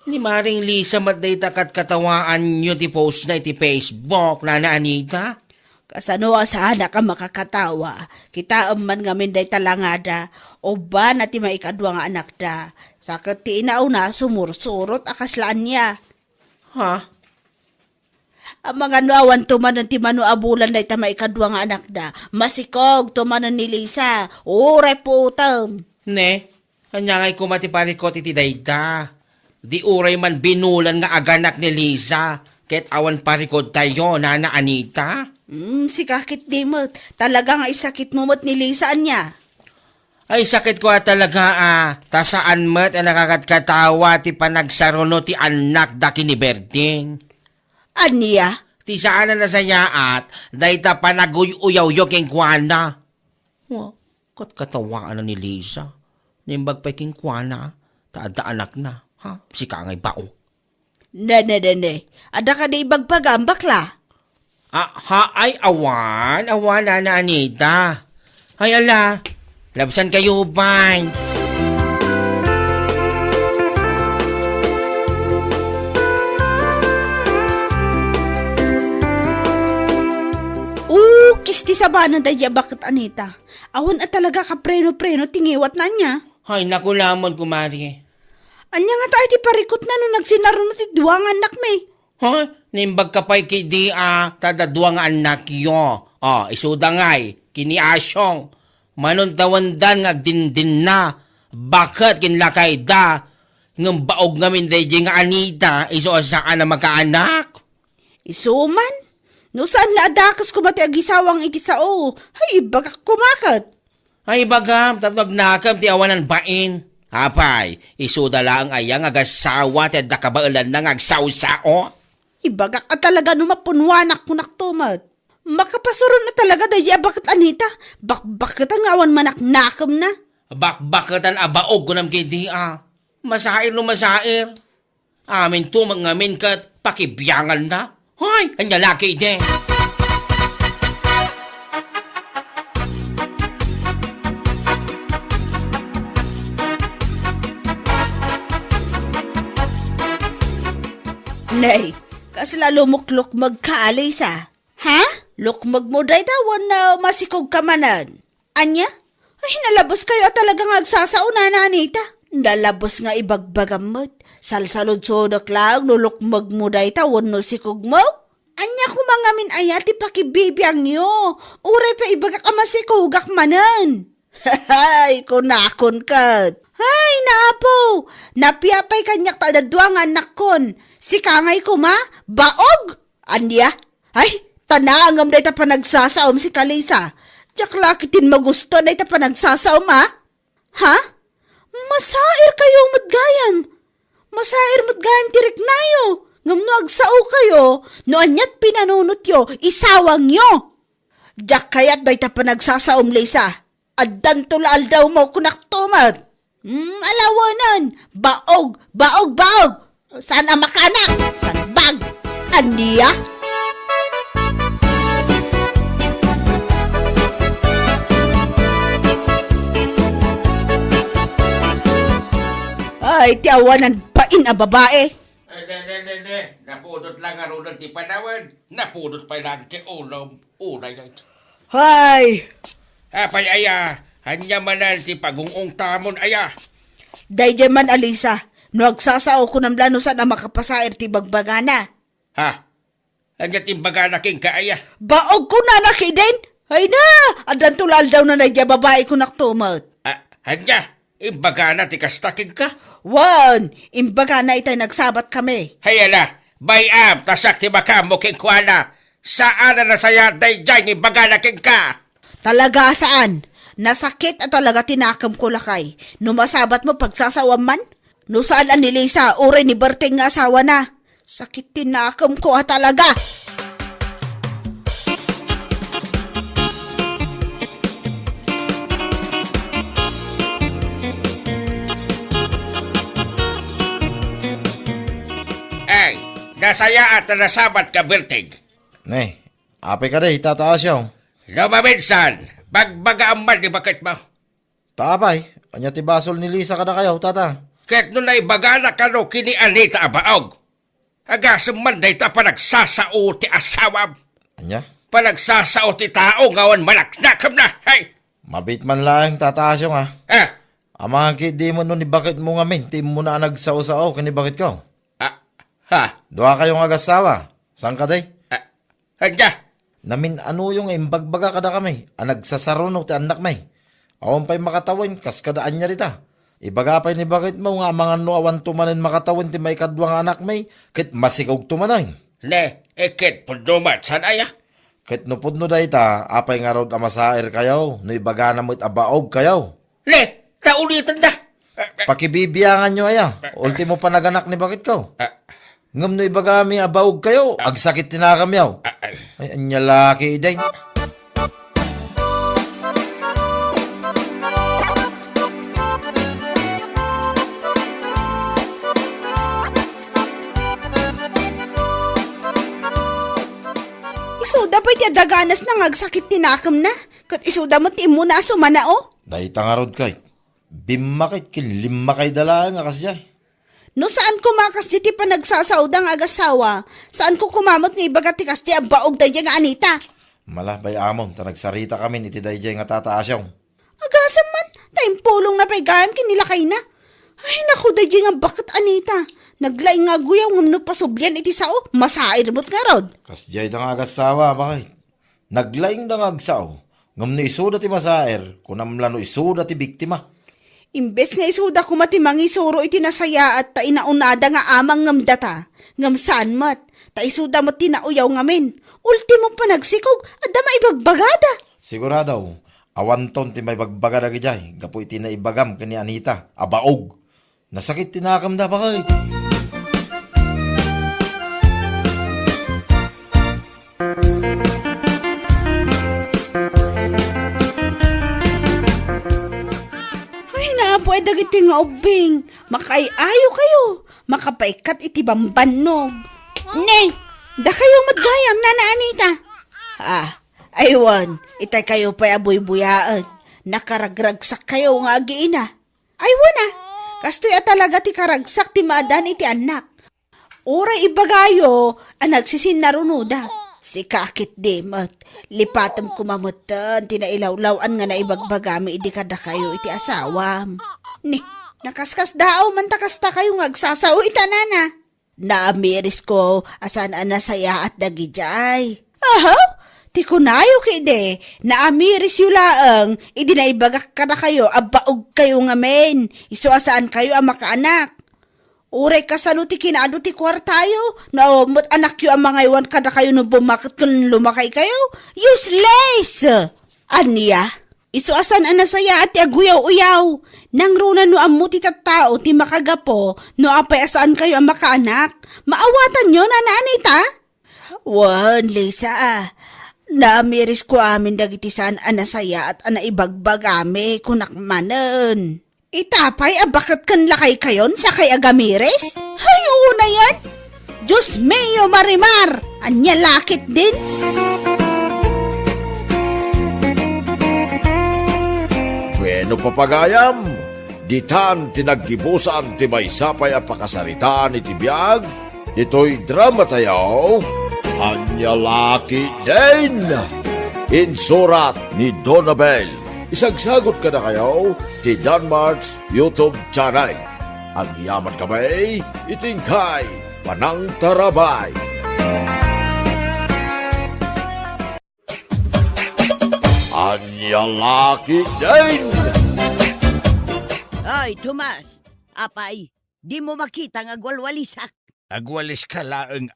Ni Maring Lisa matday takat katawaan nyo ti post na iti Facebook, Nana Anita. Kasano sana ka makakatawa. Kita man ngamin day talangada. O ba na ti maikadwa nga anak da. Sakit ti inaaw na sumursurot akaslaan niya. Ha? Ang mga nuawan tumanan ti manu abulan na ita maikadwa nga anak da. Masikog tumanan ni Lisa. Ure putam. Ne, anyangay ko matiparikot iti dayda. Di uray man binulan nga aganak ni Lisa. Ket awan parikod tayo, Nana Anita. Si kakit di mo. Talaga nga isakit mo ni Lisa niya. Ay sakit ko talaga tasaan mo't nakakatkatawa ti panagsaruno ti anak da kini Berding. Aniya? Ti saan na sayaat, dahita panaguy-uyaw-yo king kuana. Kat katawaan na ni Lisa. Nimbag pa king kuana, taada anak na. Ha? Si kangay bao. Nene. Ada ka di ibagpagam bakla? Ay awan na Anita. Ay ala, labsan kayo bang. Kisti sabanan da ya bakit Anita? Awan at talaga ka preno-preno tingiwat na niya. Ay nakulamon kumari. Anya nga tayo ti parikot na no nagsinaro ti duwang anak me. Ha? Nimbag ka pa'y kidi tadaduang anak yo. Isuda nga'y, kini asyong. Manuntawandan nga din na. Bakit kinlakay da? Ngam baog ngamin day nga Anita, iso saan na magkaanak? Isuman? No saan la adakas ko mati agisawang iti sao? Hay, bagak kumakat. Ay bagam, tapos nakam ti awanan bain. Hapay, isuda lang ayang agasawa ti dakabailan na ngagsawsao. Ibagak at talaga no mapunwanak ko naktumat. Makapasuron na talaga daya bakit Anita? Bakit ang awan manaknakam na? Bakbakatan abaog ko nam kidi Masair no masair. Amin tumang ngamin kat pakibiyangan na. Hoy, anya laki ide. Nay, kasi lalo muklok magkaalay sa. Ha? Lukmag mo day tawan na masikog kamanan. Anya? Ay, nalabas kayo at talagang agsasauna na Anita. Nalabas nga ibagbagamot. Salsalod-sodok lang, nulukmag mo day tawan no sikog mo. Anya ko mangamin ayati pakibibiyang niyo. Uray pa ibagak amasikugak manan. Hay, kunakon kat. Hay, naapo. Napiapay kanyak tadadwang anak kon. Si kangay ko ma, baog. Anya? Ay, tanangam day ta pa nagsasaom si Kalisa. Diyak lakitin magusto day ta pa nagsasaom Ha? Masair kayo madgayam. Masair madgayam tirik nayo. Ngam no agsao kayo, no anyat pinanunot yo, isawang yo. Diyak kayat day ta pa nagsasaom Lisa. Addan tulaal daw mo kunaktumat. Alawanan, baog. Saan ang makanak? Saan bag? Aniya? Ay, tiawanan pain a babae. Napudot lang arunan ti panawan. Napudot pa lang ti ulom. Unay. Hay! Apay aya, hanya manan ti pagungong tamon aya. Dayjay man Alisa, no agsasao ko ng lanusan ang makapasair ti bagbagana. Ha? Hanya ti bagana king kaaya. Baog ko na nakidin? Ay na, adan tulal daw na nadya babae ko naktumot. Hanya, ibagana ti kastakig ka. Wan, imbaga na itay nagsabat kami. Hayala, bayam, tasak ti makamo king kuana. Saan na nasaya day dyan ibagana king ka? Talaga saan? Nasakit at talaga tinakam ko lakay. Numasabat mo pagsasawam man? No saan ang nilisa, ure ni Berting nga asawa na. Sakit tinakam ko talaga. Ay, nasaya at nasabat ka Berting. Ne, apay ka day, tataas yung. Lumaminsan, bagbaga ang man di bakit mo. Tapay, anya ti basol ni Lisa kada kayo, tata. Kahit nun ay bagana ka no kini Anita abaog. Agasam man day ta panagsasao ti asawam. Anya? Panagsasao ti tao ngawan malaknakam na. Hey! Mabit man lang tataas yung Amang kit di mo nun ni bakit mo nga min, ti mo na nagsao-sao kani bakit ko. Ah, ha? Doa kayong agasawa. Saan ka day? Handa? Namin ano yung imbagbaga kada kami. Nagsasaro no ti anak may. Awan pa'y makatawin, kas kadaan niya rita. Ibaga pa'y ni bakit mo nga mga nuawan tumanin makatawin ti may kadwang anak may, kit masikog tumanin. Ne, ikit pudumat san aya? Kit nupod no dayta, apay nga rod amasair kayaw, no ibaga na mo't abaog kayaw. Ne, naulitan na. Pakibibiyangan nyo aya, ultimo panaganak ni bakit ko. Ngam no ibaga mi abaog kayo, agsakit tinakamyaw. Ay, anya laki iday. Isuda pa iti daganas na ngagsakit tinakam na. Kat isuda mo ti mo na sumanao. Dahita nga rod kay, bimakit kilima kay dala nga kasya. No saan ko makas ti panagsasawda nga agasawa? Saan ko kumamot nga ibaga ti kasti abaog tayo nga anita? Malabay amon, ta nagsarita kami iti dayjay nga tataasyaw. Agasam man, tayong pulong na paigayam kinilakay na. Ay naku tayo nga bakit anita? Naglaing nga guyaw ngam no pasubyan iti sao, masair mo't nga rod. Kasjay da nga agasawa, bakit? Naglaing da nga agsaw, ngam no isuda ti masaer, kunamla no isuda ti biktima. Imbes nga isuda ko matimang isuro iti nasaya at ta inaunada nga amang ngam data. Ngam saan mat, ta isuda mo tinauyaw ngamin. Ultimo pa nagsikog, adda maibagbagada. Siguradaw, awanton ti may bagbagada gijay, gapo iti na ibagam kani Anita, abaog. Nasakit tinakam da, bakit? Ay na po ay dagiti nga ubing. Makaayo kayo. Makapaikat iti bambanog. Neng, da kayo madgayam na Anita. Aywan, itay kayo pa'y abuy-buyaan. Nakaragragsak kayo nga agiina. Aywan kastoy talaga ti karagsak ti maadan iti anak. Oray ibagayo, nagsisin narunuda. Si kakit demat, lipatam kumamutan, tinailawlawan nga na ibagbagami idi kada kayo iti asawam. Ni, nakaskas daaw man takasta kayo ngagsasaw itanana. Naamiris ko, asan anasaya at dagijay. Aha? Ti kunayo kide, naamiris yu laang, idi na ibagak ka na kayo, abaog kayo nga men, iso asaan kayo ang makaanak. Uray kasano ti kinado ti kwartayo, na mo't anak yu ang mga iwan kada kayo no bumakit kung lumakay kayo, useless! Aniya, iso asan anasaya at ti aguyaw-uyaw, nang runa no amu ti tattao ti makagapo, no apay asaan kayo ang makaanak, maawatan nyo na Anita? Wan, Lisa Naamiris ko amin dagiti saan anasaya at anaibagbagami kunakmanan. Itapay bakit kan lakay kayon sa kay agamiris? Hayo na yan! Diyos mio marimar! Anya lakit din! Bueno papagayam, ditan tinaggibusan ti may sapay a pakasaritaan iti biyag, dito'y drama tayo, Anya Laki din! Insurat ni Donabel. Isagsagot ka na kayo ti Danmarks YouTube channel. Ang yaman kami, itingkay Panang Tarabay. Anya Laki din! Ay, Tomas, apay, di mo makita nga gwalwalisak. Agwalis ka laeng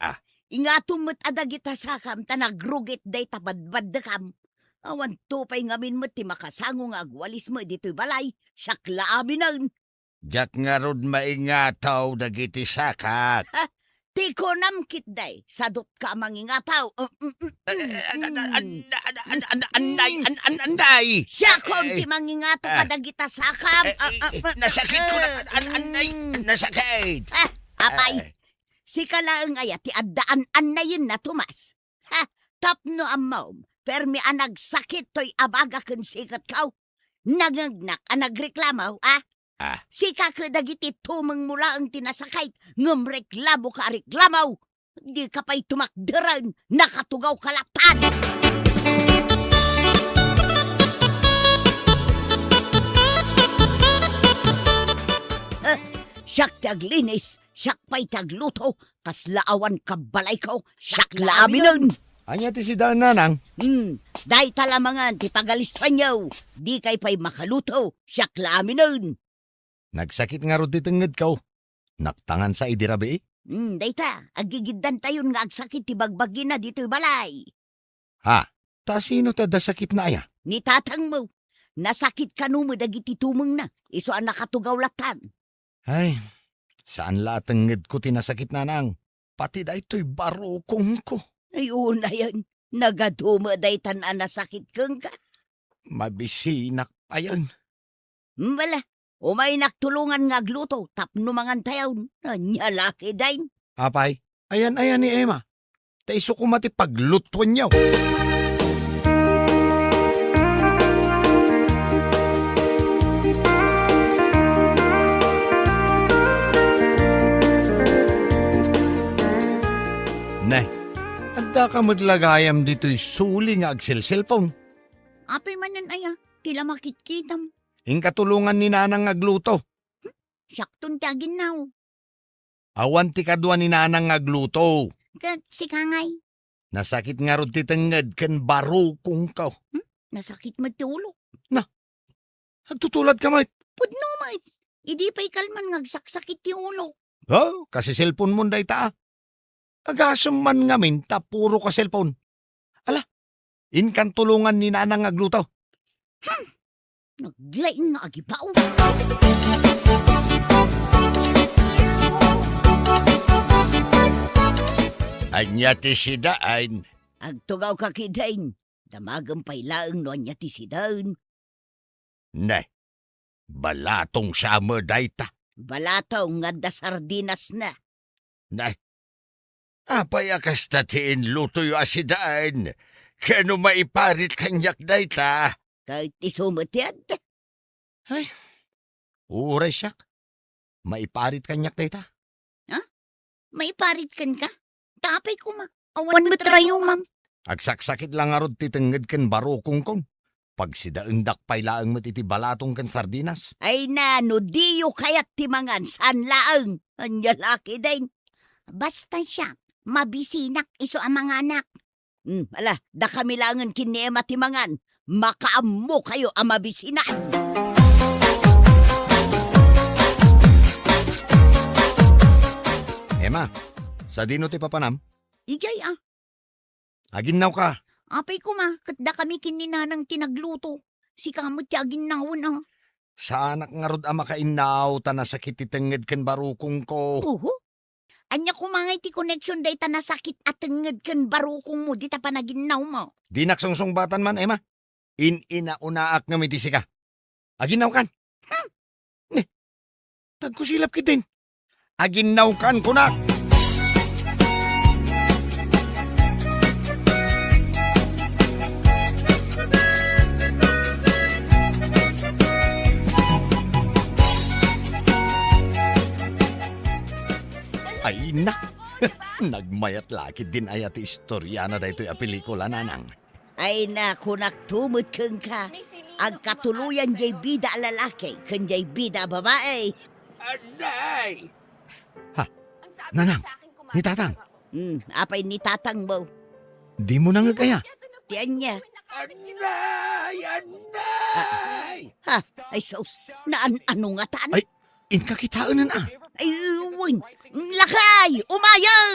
Ingatom mo't adagita sakam, tanagrugit day tabadbad da kam. Awan tupay ngamin mo't ti makasango nga agwalis mo dito'y balay, sakla amin ang. Jak nga rod maingataw dagiti sakak. Ti ko namkit day, sadot ka mangingataw. Anday! Siya kon ti mangingataw kadagita sakam. Nasakit ko na, anday, nasakit. Apay, si kalaang aya ti addaan na yun na Tomas. Tapno amaw, permi anagsakit to'y abaga kun sikat kaw. Nagagnak anagreklamaw, Sika ka dagiti tumang mula ang tinasakay, ngam reklamo ka reklamaw. Di ka pa'y tumakdaran, nakatugaw kalatan. Siyak taglinis, siyak pa'y tagluto, kaslaawan kabalay ko, siyak laminon. Anya ti si daan nanang. Dahi talamangan, ti pagalispan niyo, di kay pa'y makaluto, siyak laminon. Nagsakit nga ro di tenged ka. Naktangan sa idirabi. Dahi ta, agigiddan tayon nga agsakit ti bagbagi na dito balay. Ha? Ta sino ta da sakit na aya? Ni tatang mo, nasakit ka mo dagiti tumeng na, iso ang nakatugaw latan. Ay, saan la tenged ko tinasakit nanang? Pati da ito'y barukong ko. Ayun na yan, nagaduma dahi tanan nasakit kang ka. Mabisinak pa yan. Wala, umay naktulungan nga agluto, tapno mangan tayaw, nyalaki dahin. Apay, ayan ni Emma. Ta iso ko mati paglutwan niyo. Nah, adda ka madlagayam dito'y suli nga agsel cellphone. Apay manan aya, tila makitkitam. Ing katulungan ni nanang agluto. Saktong tagin now. Awan ti kadwa ni nanang agluto. Kat si Kangay, Nasakit nga ro ti tenged ken barukong ka. nasakit magtulo. Agtutulad ka mait. Pudno mait, idi pa'y kalman ngagsaksakit ti ulo. Oh, kasi cellphone mo day ta. Agasam man ngamin ta puro ka cellphone. Ala, inkan tulungan ni nanang agluto. Naglaing nga agibaw. Anya ti si daan. Agtugaw ka kidain, damagang pa'y laang no anya ti sidain. Ne, balatong summer day ta. Balataw nga da sardinas na. Ne, apay akas tatiin luto yu asidaan. Kano maiparit kanyak day ta. Kahit isumutid. Uray siyak. Maiparit kanyak day ta. May parit kan ka? Tapay ko ma. Awan mo trayo, ma'am. Agsaksakit lang arod ti tenged ken barukong kong. Pag sidaan dakpay laang matiti balatong ken sardinas. Ay na, no diyo kayat timangan san laang. Anya laki din. Basta siya, mabisinak iso ang mga anak. Ala, da kami langan kinema timangan. Makaammo kayo ang mabisinan. Emma, sa dino ti papanam, Igay aginaw ka. apay ko ma, katda kami kininanang tinagluto. Si kamot tiyagin nawon Sa anak nga rod ama kainaw, tanasakit ti tenged ken barukong ko. Anya kumangay ti connection day ta nasakit at tenged kan barukong mo, di ta panaginaw mo. Di naksungsungbatan man, Emma. Inaak nga mitisi ka. Aginaw kan. Ne, tagkusilap kitin. Aginaw kan kunak. Ay na, nagmayat lakit din ayat istorya na daytoy a pelikula nanang. Ay na, kunak tumot kang ka. Ang katuluyan jay bida lalaki, kan jay bida babae. Anay! Nanang, ni tatang, Apay ni tatang mo. di mo nangagaya. Tiyan niya. Anay! Anay! Ay sos, ano nga tan? Ay, inkakitaanan ah. Ay, uwin. Lakay! Umayan!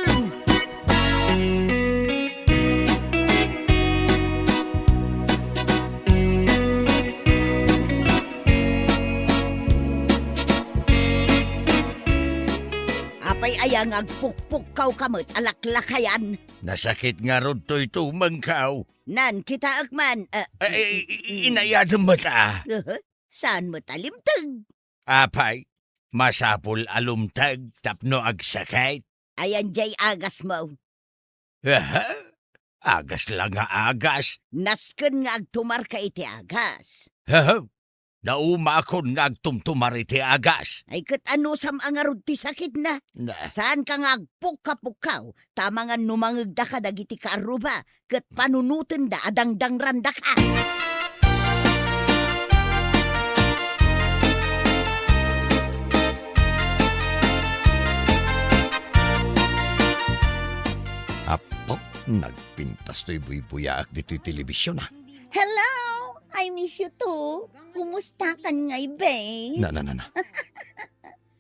Apay ayang agpukpukaw kamot alaklakayan. Nasakit nga rod to'y tumangkaw. Nan kita agman. Inayadam mo ta. Saan mo talimtag? Apay, masapul alumtag tapno agsakit. Ayan jay agas mo. Agas lang nga agas. Nasken nga agtumar ka iti agas. Naumakon nga agtumtumar iti agas. Ay kat ano sam ang arod ti sakit na. Saan ka nga agpukapukaw? Tama nga numangagda ka dagiti kaaruba. Kat panunutin da adangdang randa ka. Nagpintas to'y buy-buyaak dito'y telebisyon ah. Hello! I miss you too. Kumusta ka ngay, babe? Na.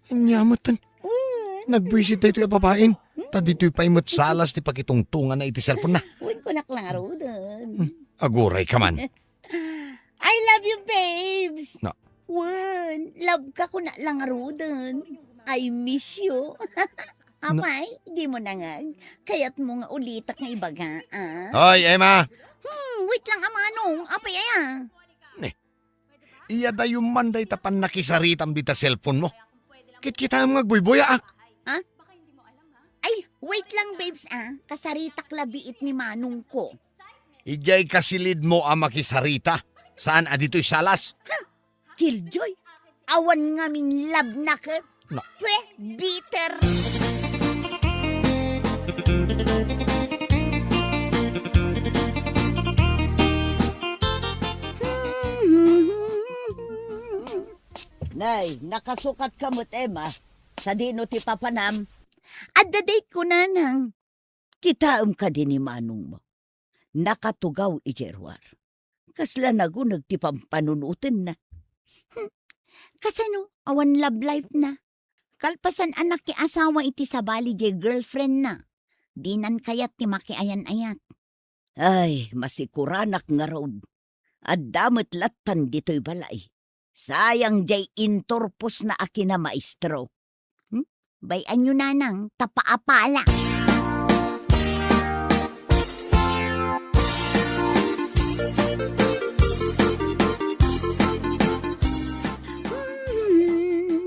Anyamatan. Nag-visit tayo ito'y babaeng. Ta dito'y paimot salas ti pakitungtungan na iti cellphone na. Huwag ko naklaro dun. Aguray ka man. I love you, babes. Na. Love ka ko na lang dun. I miss you. Apay, di mo nangag. Kaya't mo nga ulitak nga ibaga, ah? Hoy, Emma! Wait lang, amanong. Apay, aya. Iya da yung manday tapan nakisaritam dita cellphone mo. Kit-kita mo ngagbuy-buyaak. Ay, wait lang, babes, ah. Kasaritak labiit ni manong ko. Ijay kasilid mo ang makisarita. Saan adito'y salas? Killjoy, awan nga ming love na ka. Na. Pwe, bitter. Nay, nakasukat ka mo't Emma. Sa dino ti papanam. At the date ko na nang. Kitaam ka din ni manong mo. Nakatugaw ijerwar. Kasla nagunag ti pampanunutin na. Kasano, awan love life na. Kalpasan anak ki asawa iti sabali je girlfriend na. Dinan kayat ti makiayan-ayat. Ay, masikuranak nga road. At damat latan dito'y balay. Sayang jay intorpos na akin na maestro. Bayan nyo na nang tapaapala.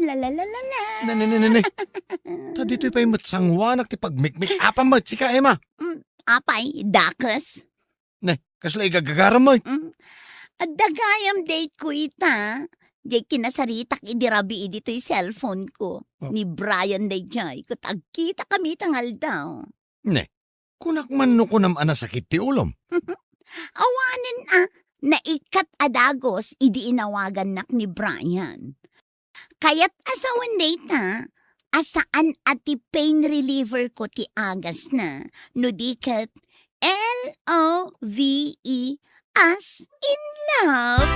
La la la la la. Nanay. Ta dito'y paimot sangwanak ti pagmikmik. Apamat si ka, Emma. Apay, dakas. Ne, kasla igagagaram mo. At dagayam date ko ita. Jay kinasaritak idirabi dito'y cellphone ko. Oh. Ni Brian day jay. Kutagkita kami tangal daw. Ne, kunak man no ko naman sakit ti ulom. Awanin naikat adagos idi inawagan nak ni Brian. Kaya't asawan date na, asaan ati pain reliever ko ti agas na, no dikat LOVE as in love.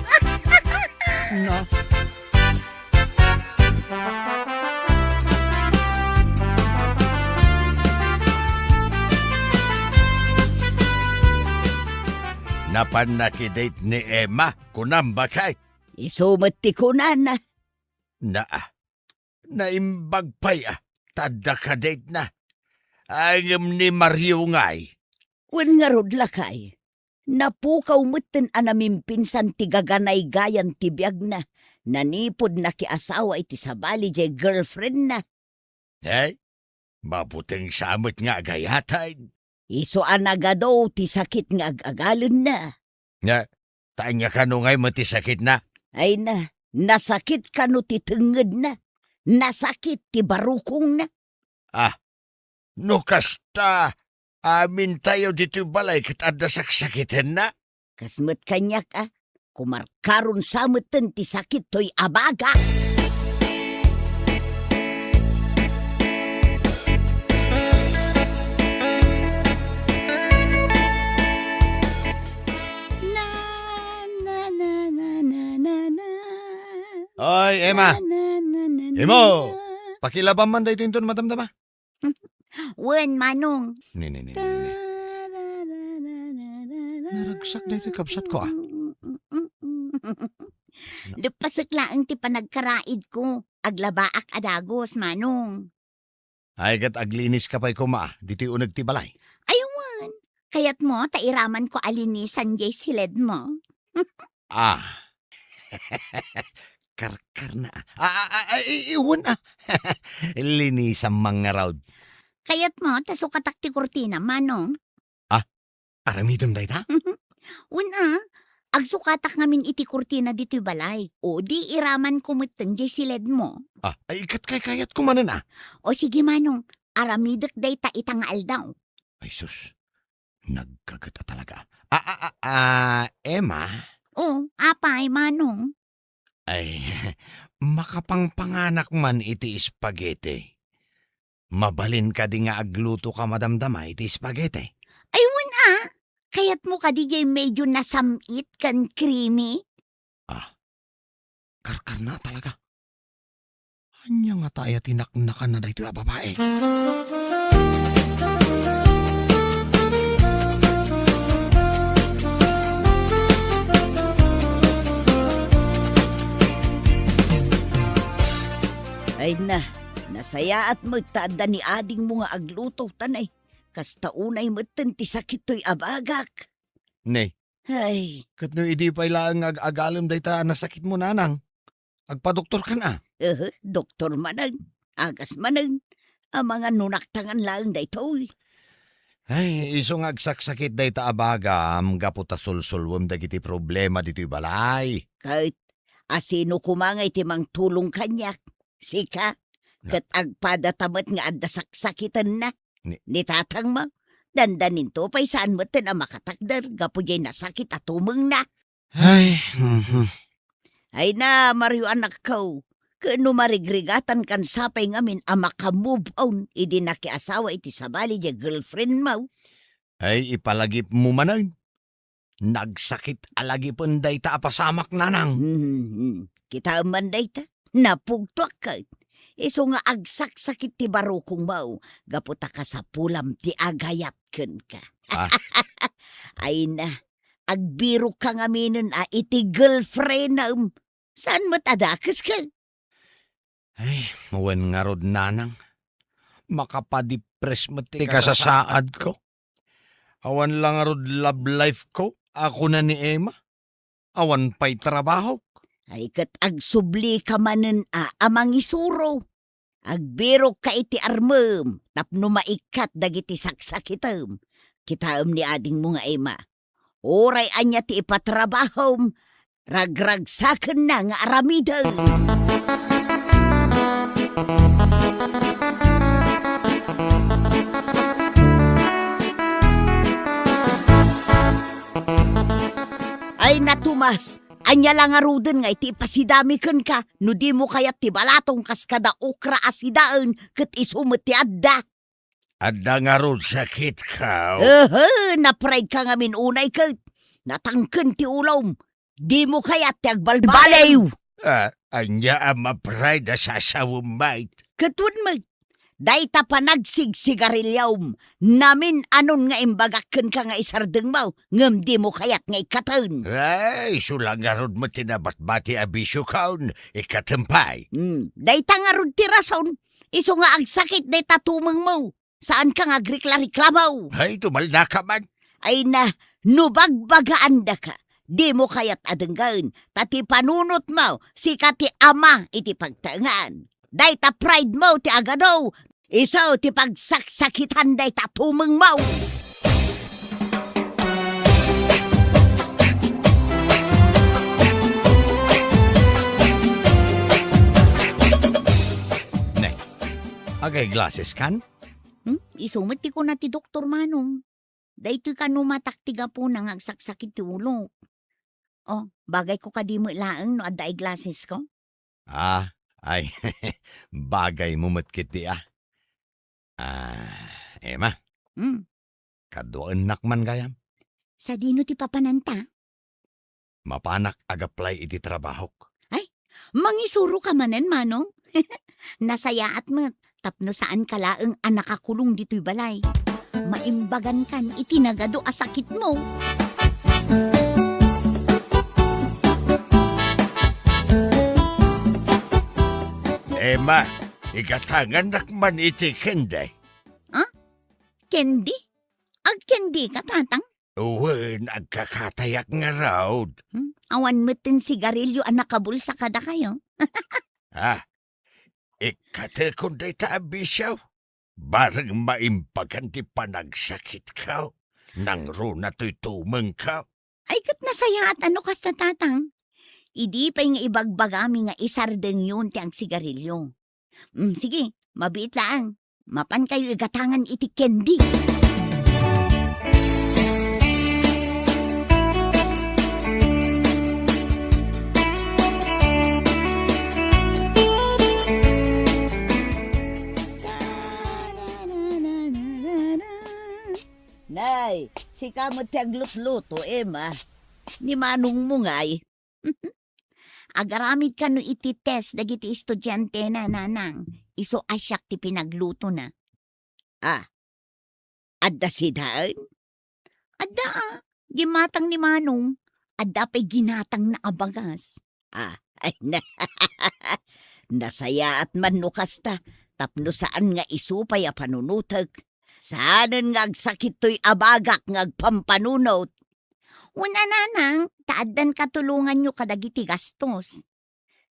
Na. Napanakidate ni Emma kunam bakay. Isumat ti kunan na. Naimbagpay tada ka date na. Ayam ni Mario ngay. Wen nga rod lakay. Napukaw mutten anaming pinsan ti gaganay gayan ti biyag na. Nanipod na ki asawa iti sabali jay girlfriend na. Mabuting samot nga gayatay. Iso anagado ti sakit nga agagalon na. Tanya ka no ngay matisakit na. Ay na, nasakit ka no ti tenged na. Nasakit ti barukong na. No kasta, amin tayo dito balay kat saksakitin na. Kasmet kanyak kumarkaron samutan ti sakit to'y abaga. Oy, Emma! Emo! Pakilabang man dahito yung madamdama. Wen manong. Naragsak dahito yung kapsat ko Lupasak laang ti panagkaraid ko. Aglabaak adagos, manong. Ay kat aglinis ka pa'y kuma, dito yung unag ti balay. Aywan. Kaya't mo, tairaman ko alinisan jay silid mo. Karkar na. Iwan Linisang mga raud. Kaya't mo, tasukatak ti kurtina, manong. Aramidon dahi ta? Agsukatak ngamin iti kurtina dito'y balay. O di iraman kumutan jay silid mo. Ay ikat kay kayat kumanan O sige, manong, aramidek day ta itangal daw. Ay sus, nagkagata talaga. Emma? O, apay, manong. Ay, makapangpanganak man iti spaghetti. Mabalin ka di nga agluto ka madamdama iti spaghetti. Aywan. Kaya't mo ka DJ medyo nasamit kan creamy. Karkar na talaga. Anya nga tayo tinaknakan na dito babae. Ay na, nasaya at magtaanda ni ading mo nga agluto tanay. Kasta unay matan ti sakit to'y abagak. Nay, Ay, kat no idi pa ilang agalam dayta nasakit mo nanang. Agpadoktor ka na. doktor manang, agas manang, ang mga nunaktangan lang daytoy. Ay, iso nga agsaksakit dayta abagam, gaputa sulsulwam dagiti problema dito'y balay. Kahit asino kumangay ti mang tulong kanyak. Sika, kat agpadatamat nga adda saksakitan na. Ni tatang mo, dandanin to pa'y saan mo na makatakdar, gapo jay nasakit at tumeng na. Ay, Ay na, Mario anak ko, kano marigrigatan kan sapay ngamin ang makamove on, idi nakiasawa iti sabali jay girlfriend mo. ay ipalagip mo manay. Nagsakit alagi pun dayta apasamak nanang. Kita man dayta, napugtuak ka. Iso nga agsak-sakit ti barukong mau, gaputa ka sa pulam ti agayat ken ka. Ay na, agbiro ka nga minun iti girlfriend na saan matadakas ka? Ay, mawan nga rod nanang. Makapadipres mo ti kasasaad ko. Awan lang nga rod love life ko. Ako na ni Emma. Awan pa'y trabaho. Ay kat agsubli ka manen amang isuro. Agbiro ka iti armem, tapno maikat dagiti saksakitam. Kitaam ni ading mo nga Emma. Oray anya ti ipatrabahom, ragragsaken na nga aramidan. Ay natumas, anya lang aruden nga iti pasidamiken ka, no di mo kayat ti balatong kas kada ukra asidaan, ket isumet ti adda. Adda nga rod sakit ka. Napride ka nga minunay ket, natangken ti ulom, di mo kayat ti agbalbalaw. Anya ang mapride sa sawumait. Ketun mo, dayta pa nagsigsigarilyaw, namin anon nga imbagakken ka nga isardeng mo, ngem di mo kayat nga ikatan. Ay, sulang nga rod mo tinabatbati abisyo kaon, ikatempay. Dayta nga rod ti rason, iso nga agsakit dayta tumeng mo. Saan ka nga reklamaw? Ay, tumalda ka man. Ay na, nubagbagaan da ka. Di mo kayat adenggan, tati panunot mo, si kati ama iti pagtangan. Dayta pride mo ti agadaw, isaw ti pagsaksakitan dayta tumeng mo. Nay, agay glasses kan? Isumit ti ko na ti Doktor Manong. Daytoy ka numataktiga po nang agsaksakit ti ulo. Oh, bagay ko ka di mo ilaang no adda ay glasses ko. Ay, bagay mo matkiti Emma, kadoan nakman gayam. Sa dino ti papananta? Mapanak agaplay iti trabaho. Mangisuro ka manen, Manong. Nasaya at mo, tapno saan kalaang anak akulong dito'y balay. Maimbagan kan itinagado asakit mo. Emma, ikatangan nakman iti kenday. Candy? Ag candy ka, tatang? Uwan, agkakatayak nga raw. Awan metin sigarilyo ang nakabulsa kada kayo. Ikate kunday taabisyaw. Barang maimbagan ti panagsakit ka. Nang runa to'y tumeng ka. Ay kat nasaya at ano kas na tatang? Idi pa'y nga ibagbagami nga isardeng yun ti ang sigarilyo. Sige, mabiit lang. Mapan kayo igatangan iti candy. Nay, si kamot taglut-luto, Emma. Ni manong mo ngay. Agaramid ka no iti-test dagiti estudyante na nanang. Iso asyak ti pinagluto na. Adda si daan? Adda gimatang ni manong. Adda pa'y ginatang na abagas. Ay na. Nasaya at manukas ta. Tapno saan nga isupay a panunutag. Saanan nga agsakit to'y abagak nga agpampanunot. Una nanang, taadan katulungan nyo kadagiti gastos.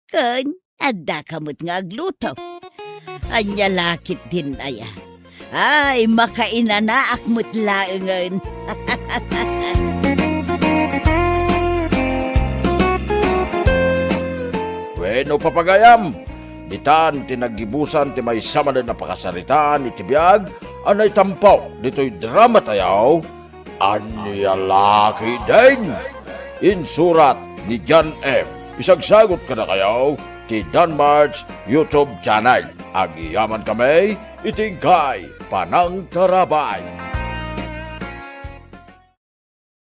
Kun, adda kamot nga agluto. Anya lakit din aya. Ay, makainanaak mo't laengan. Bueno, papagayam, ditan tinagibusan ti may sama na napakasaritaan iti biyag, anay tampaw dito'y drama tayaw, anya laki din. Insurat ni John F. Isagsagot ka na kayaw ti Danmarts YouTube channel. Agiyaman kami, itingkay panang tarabay.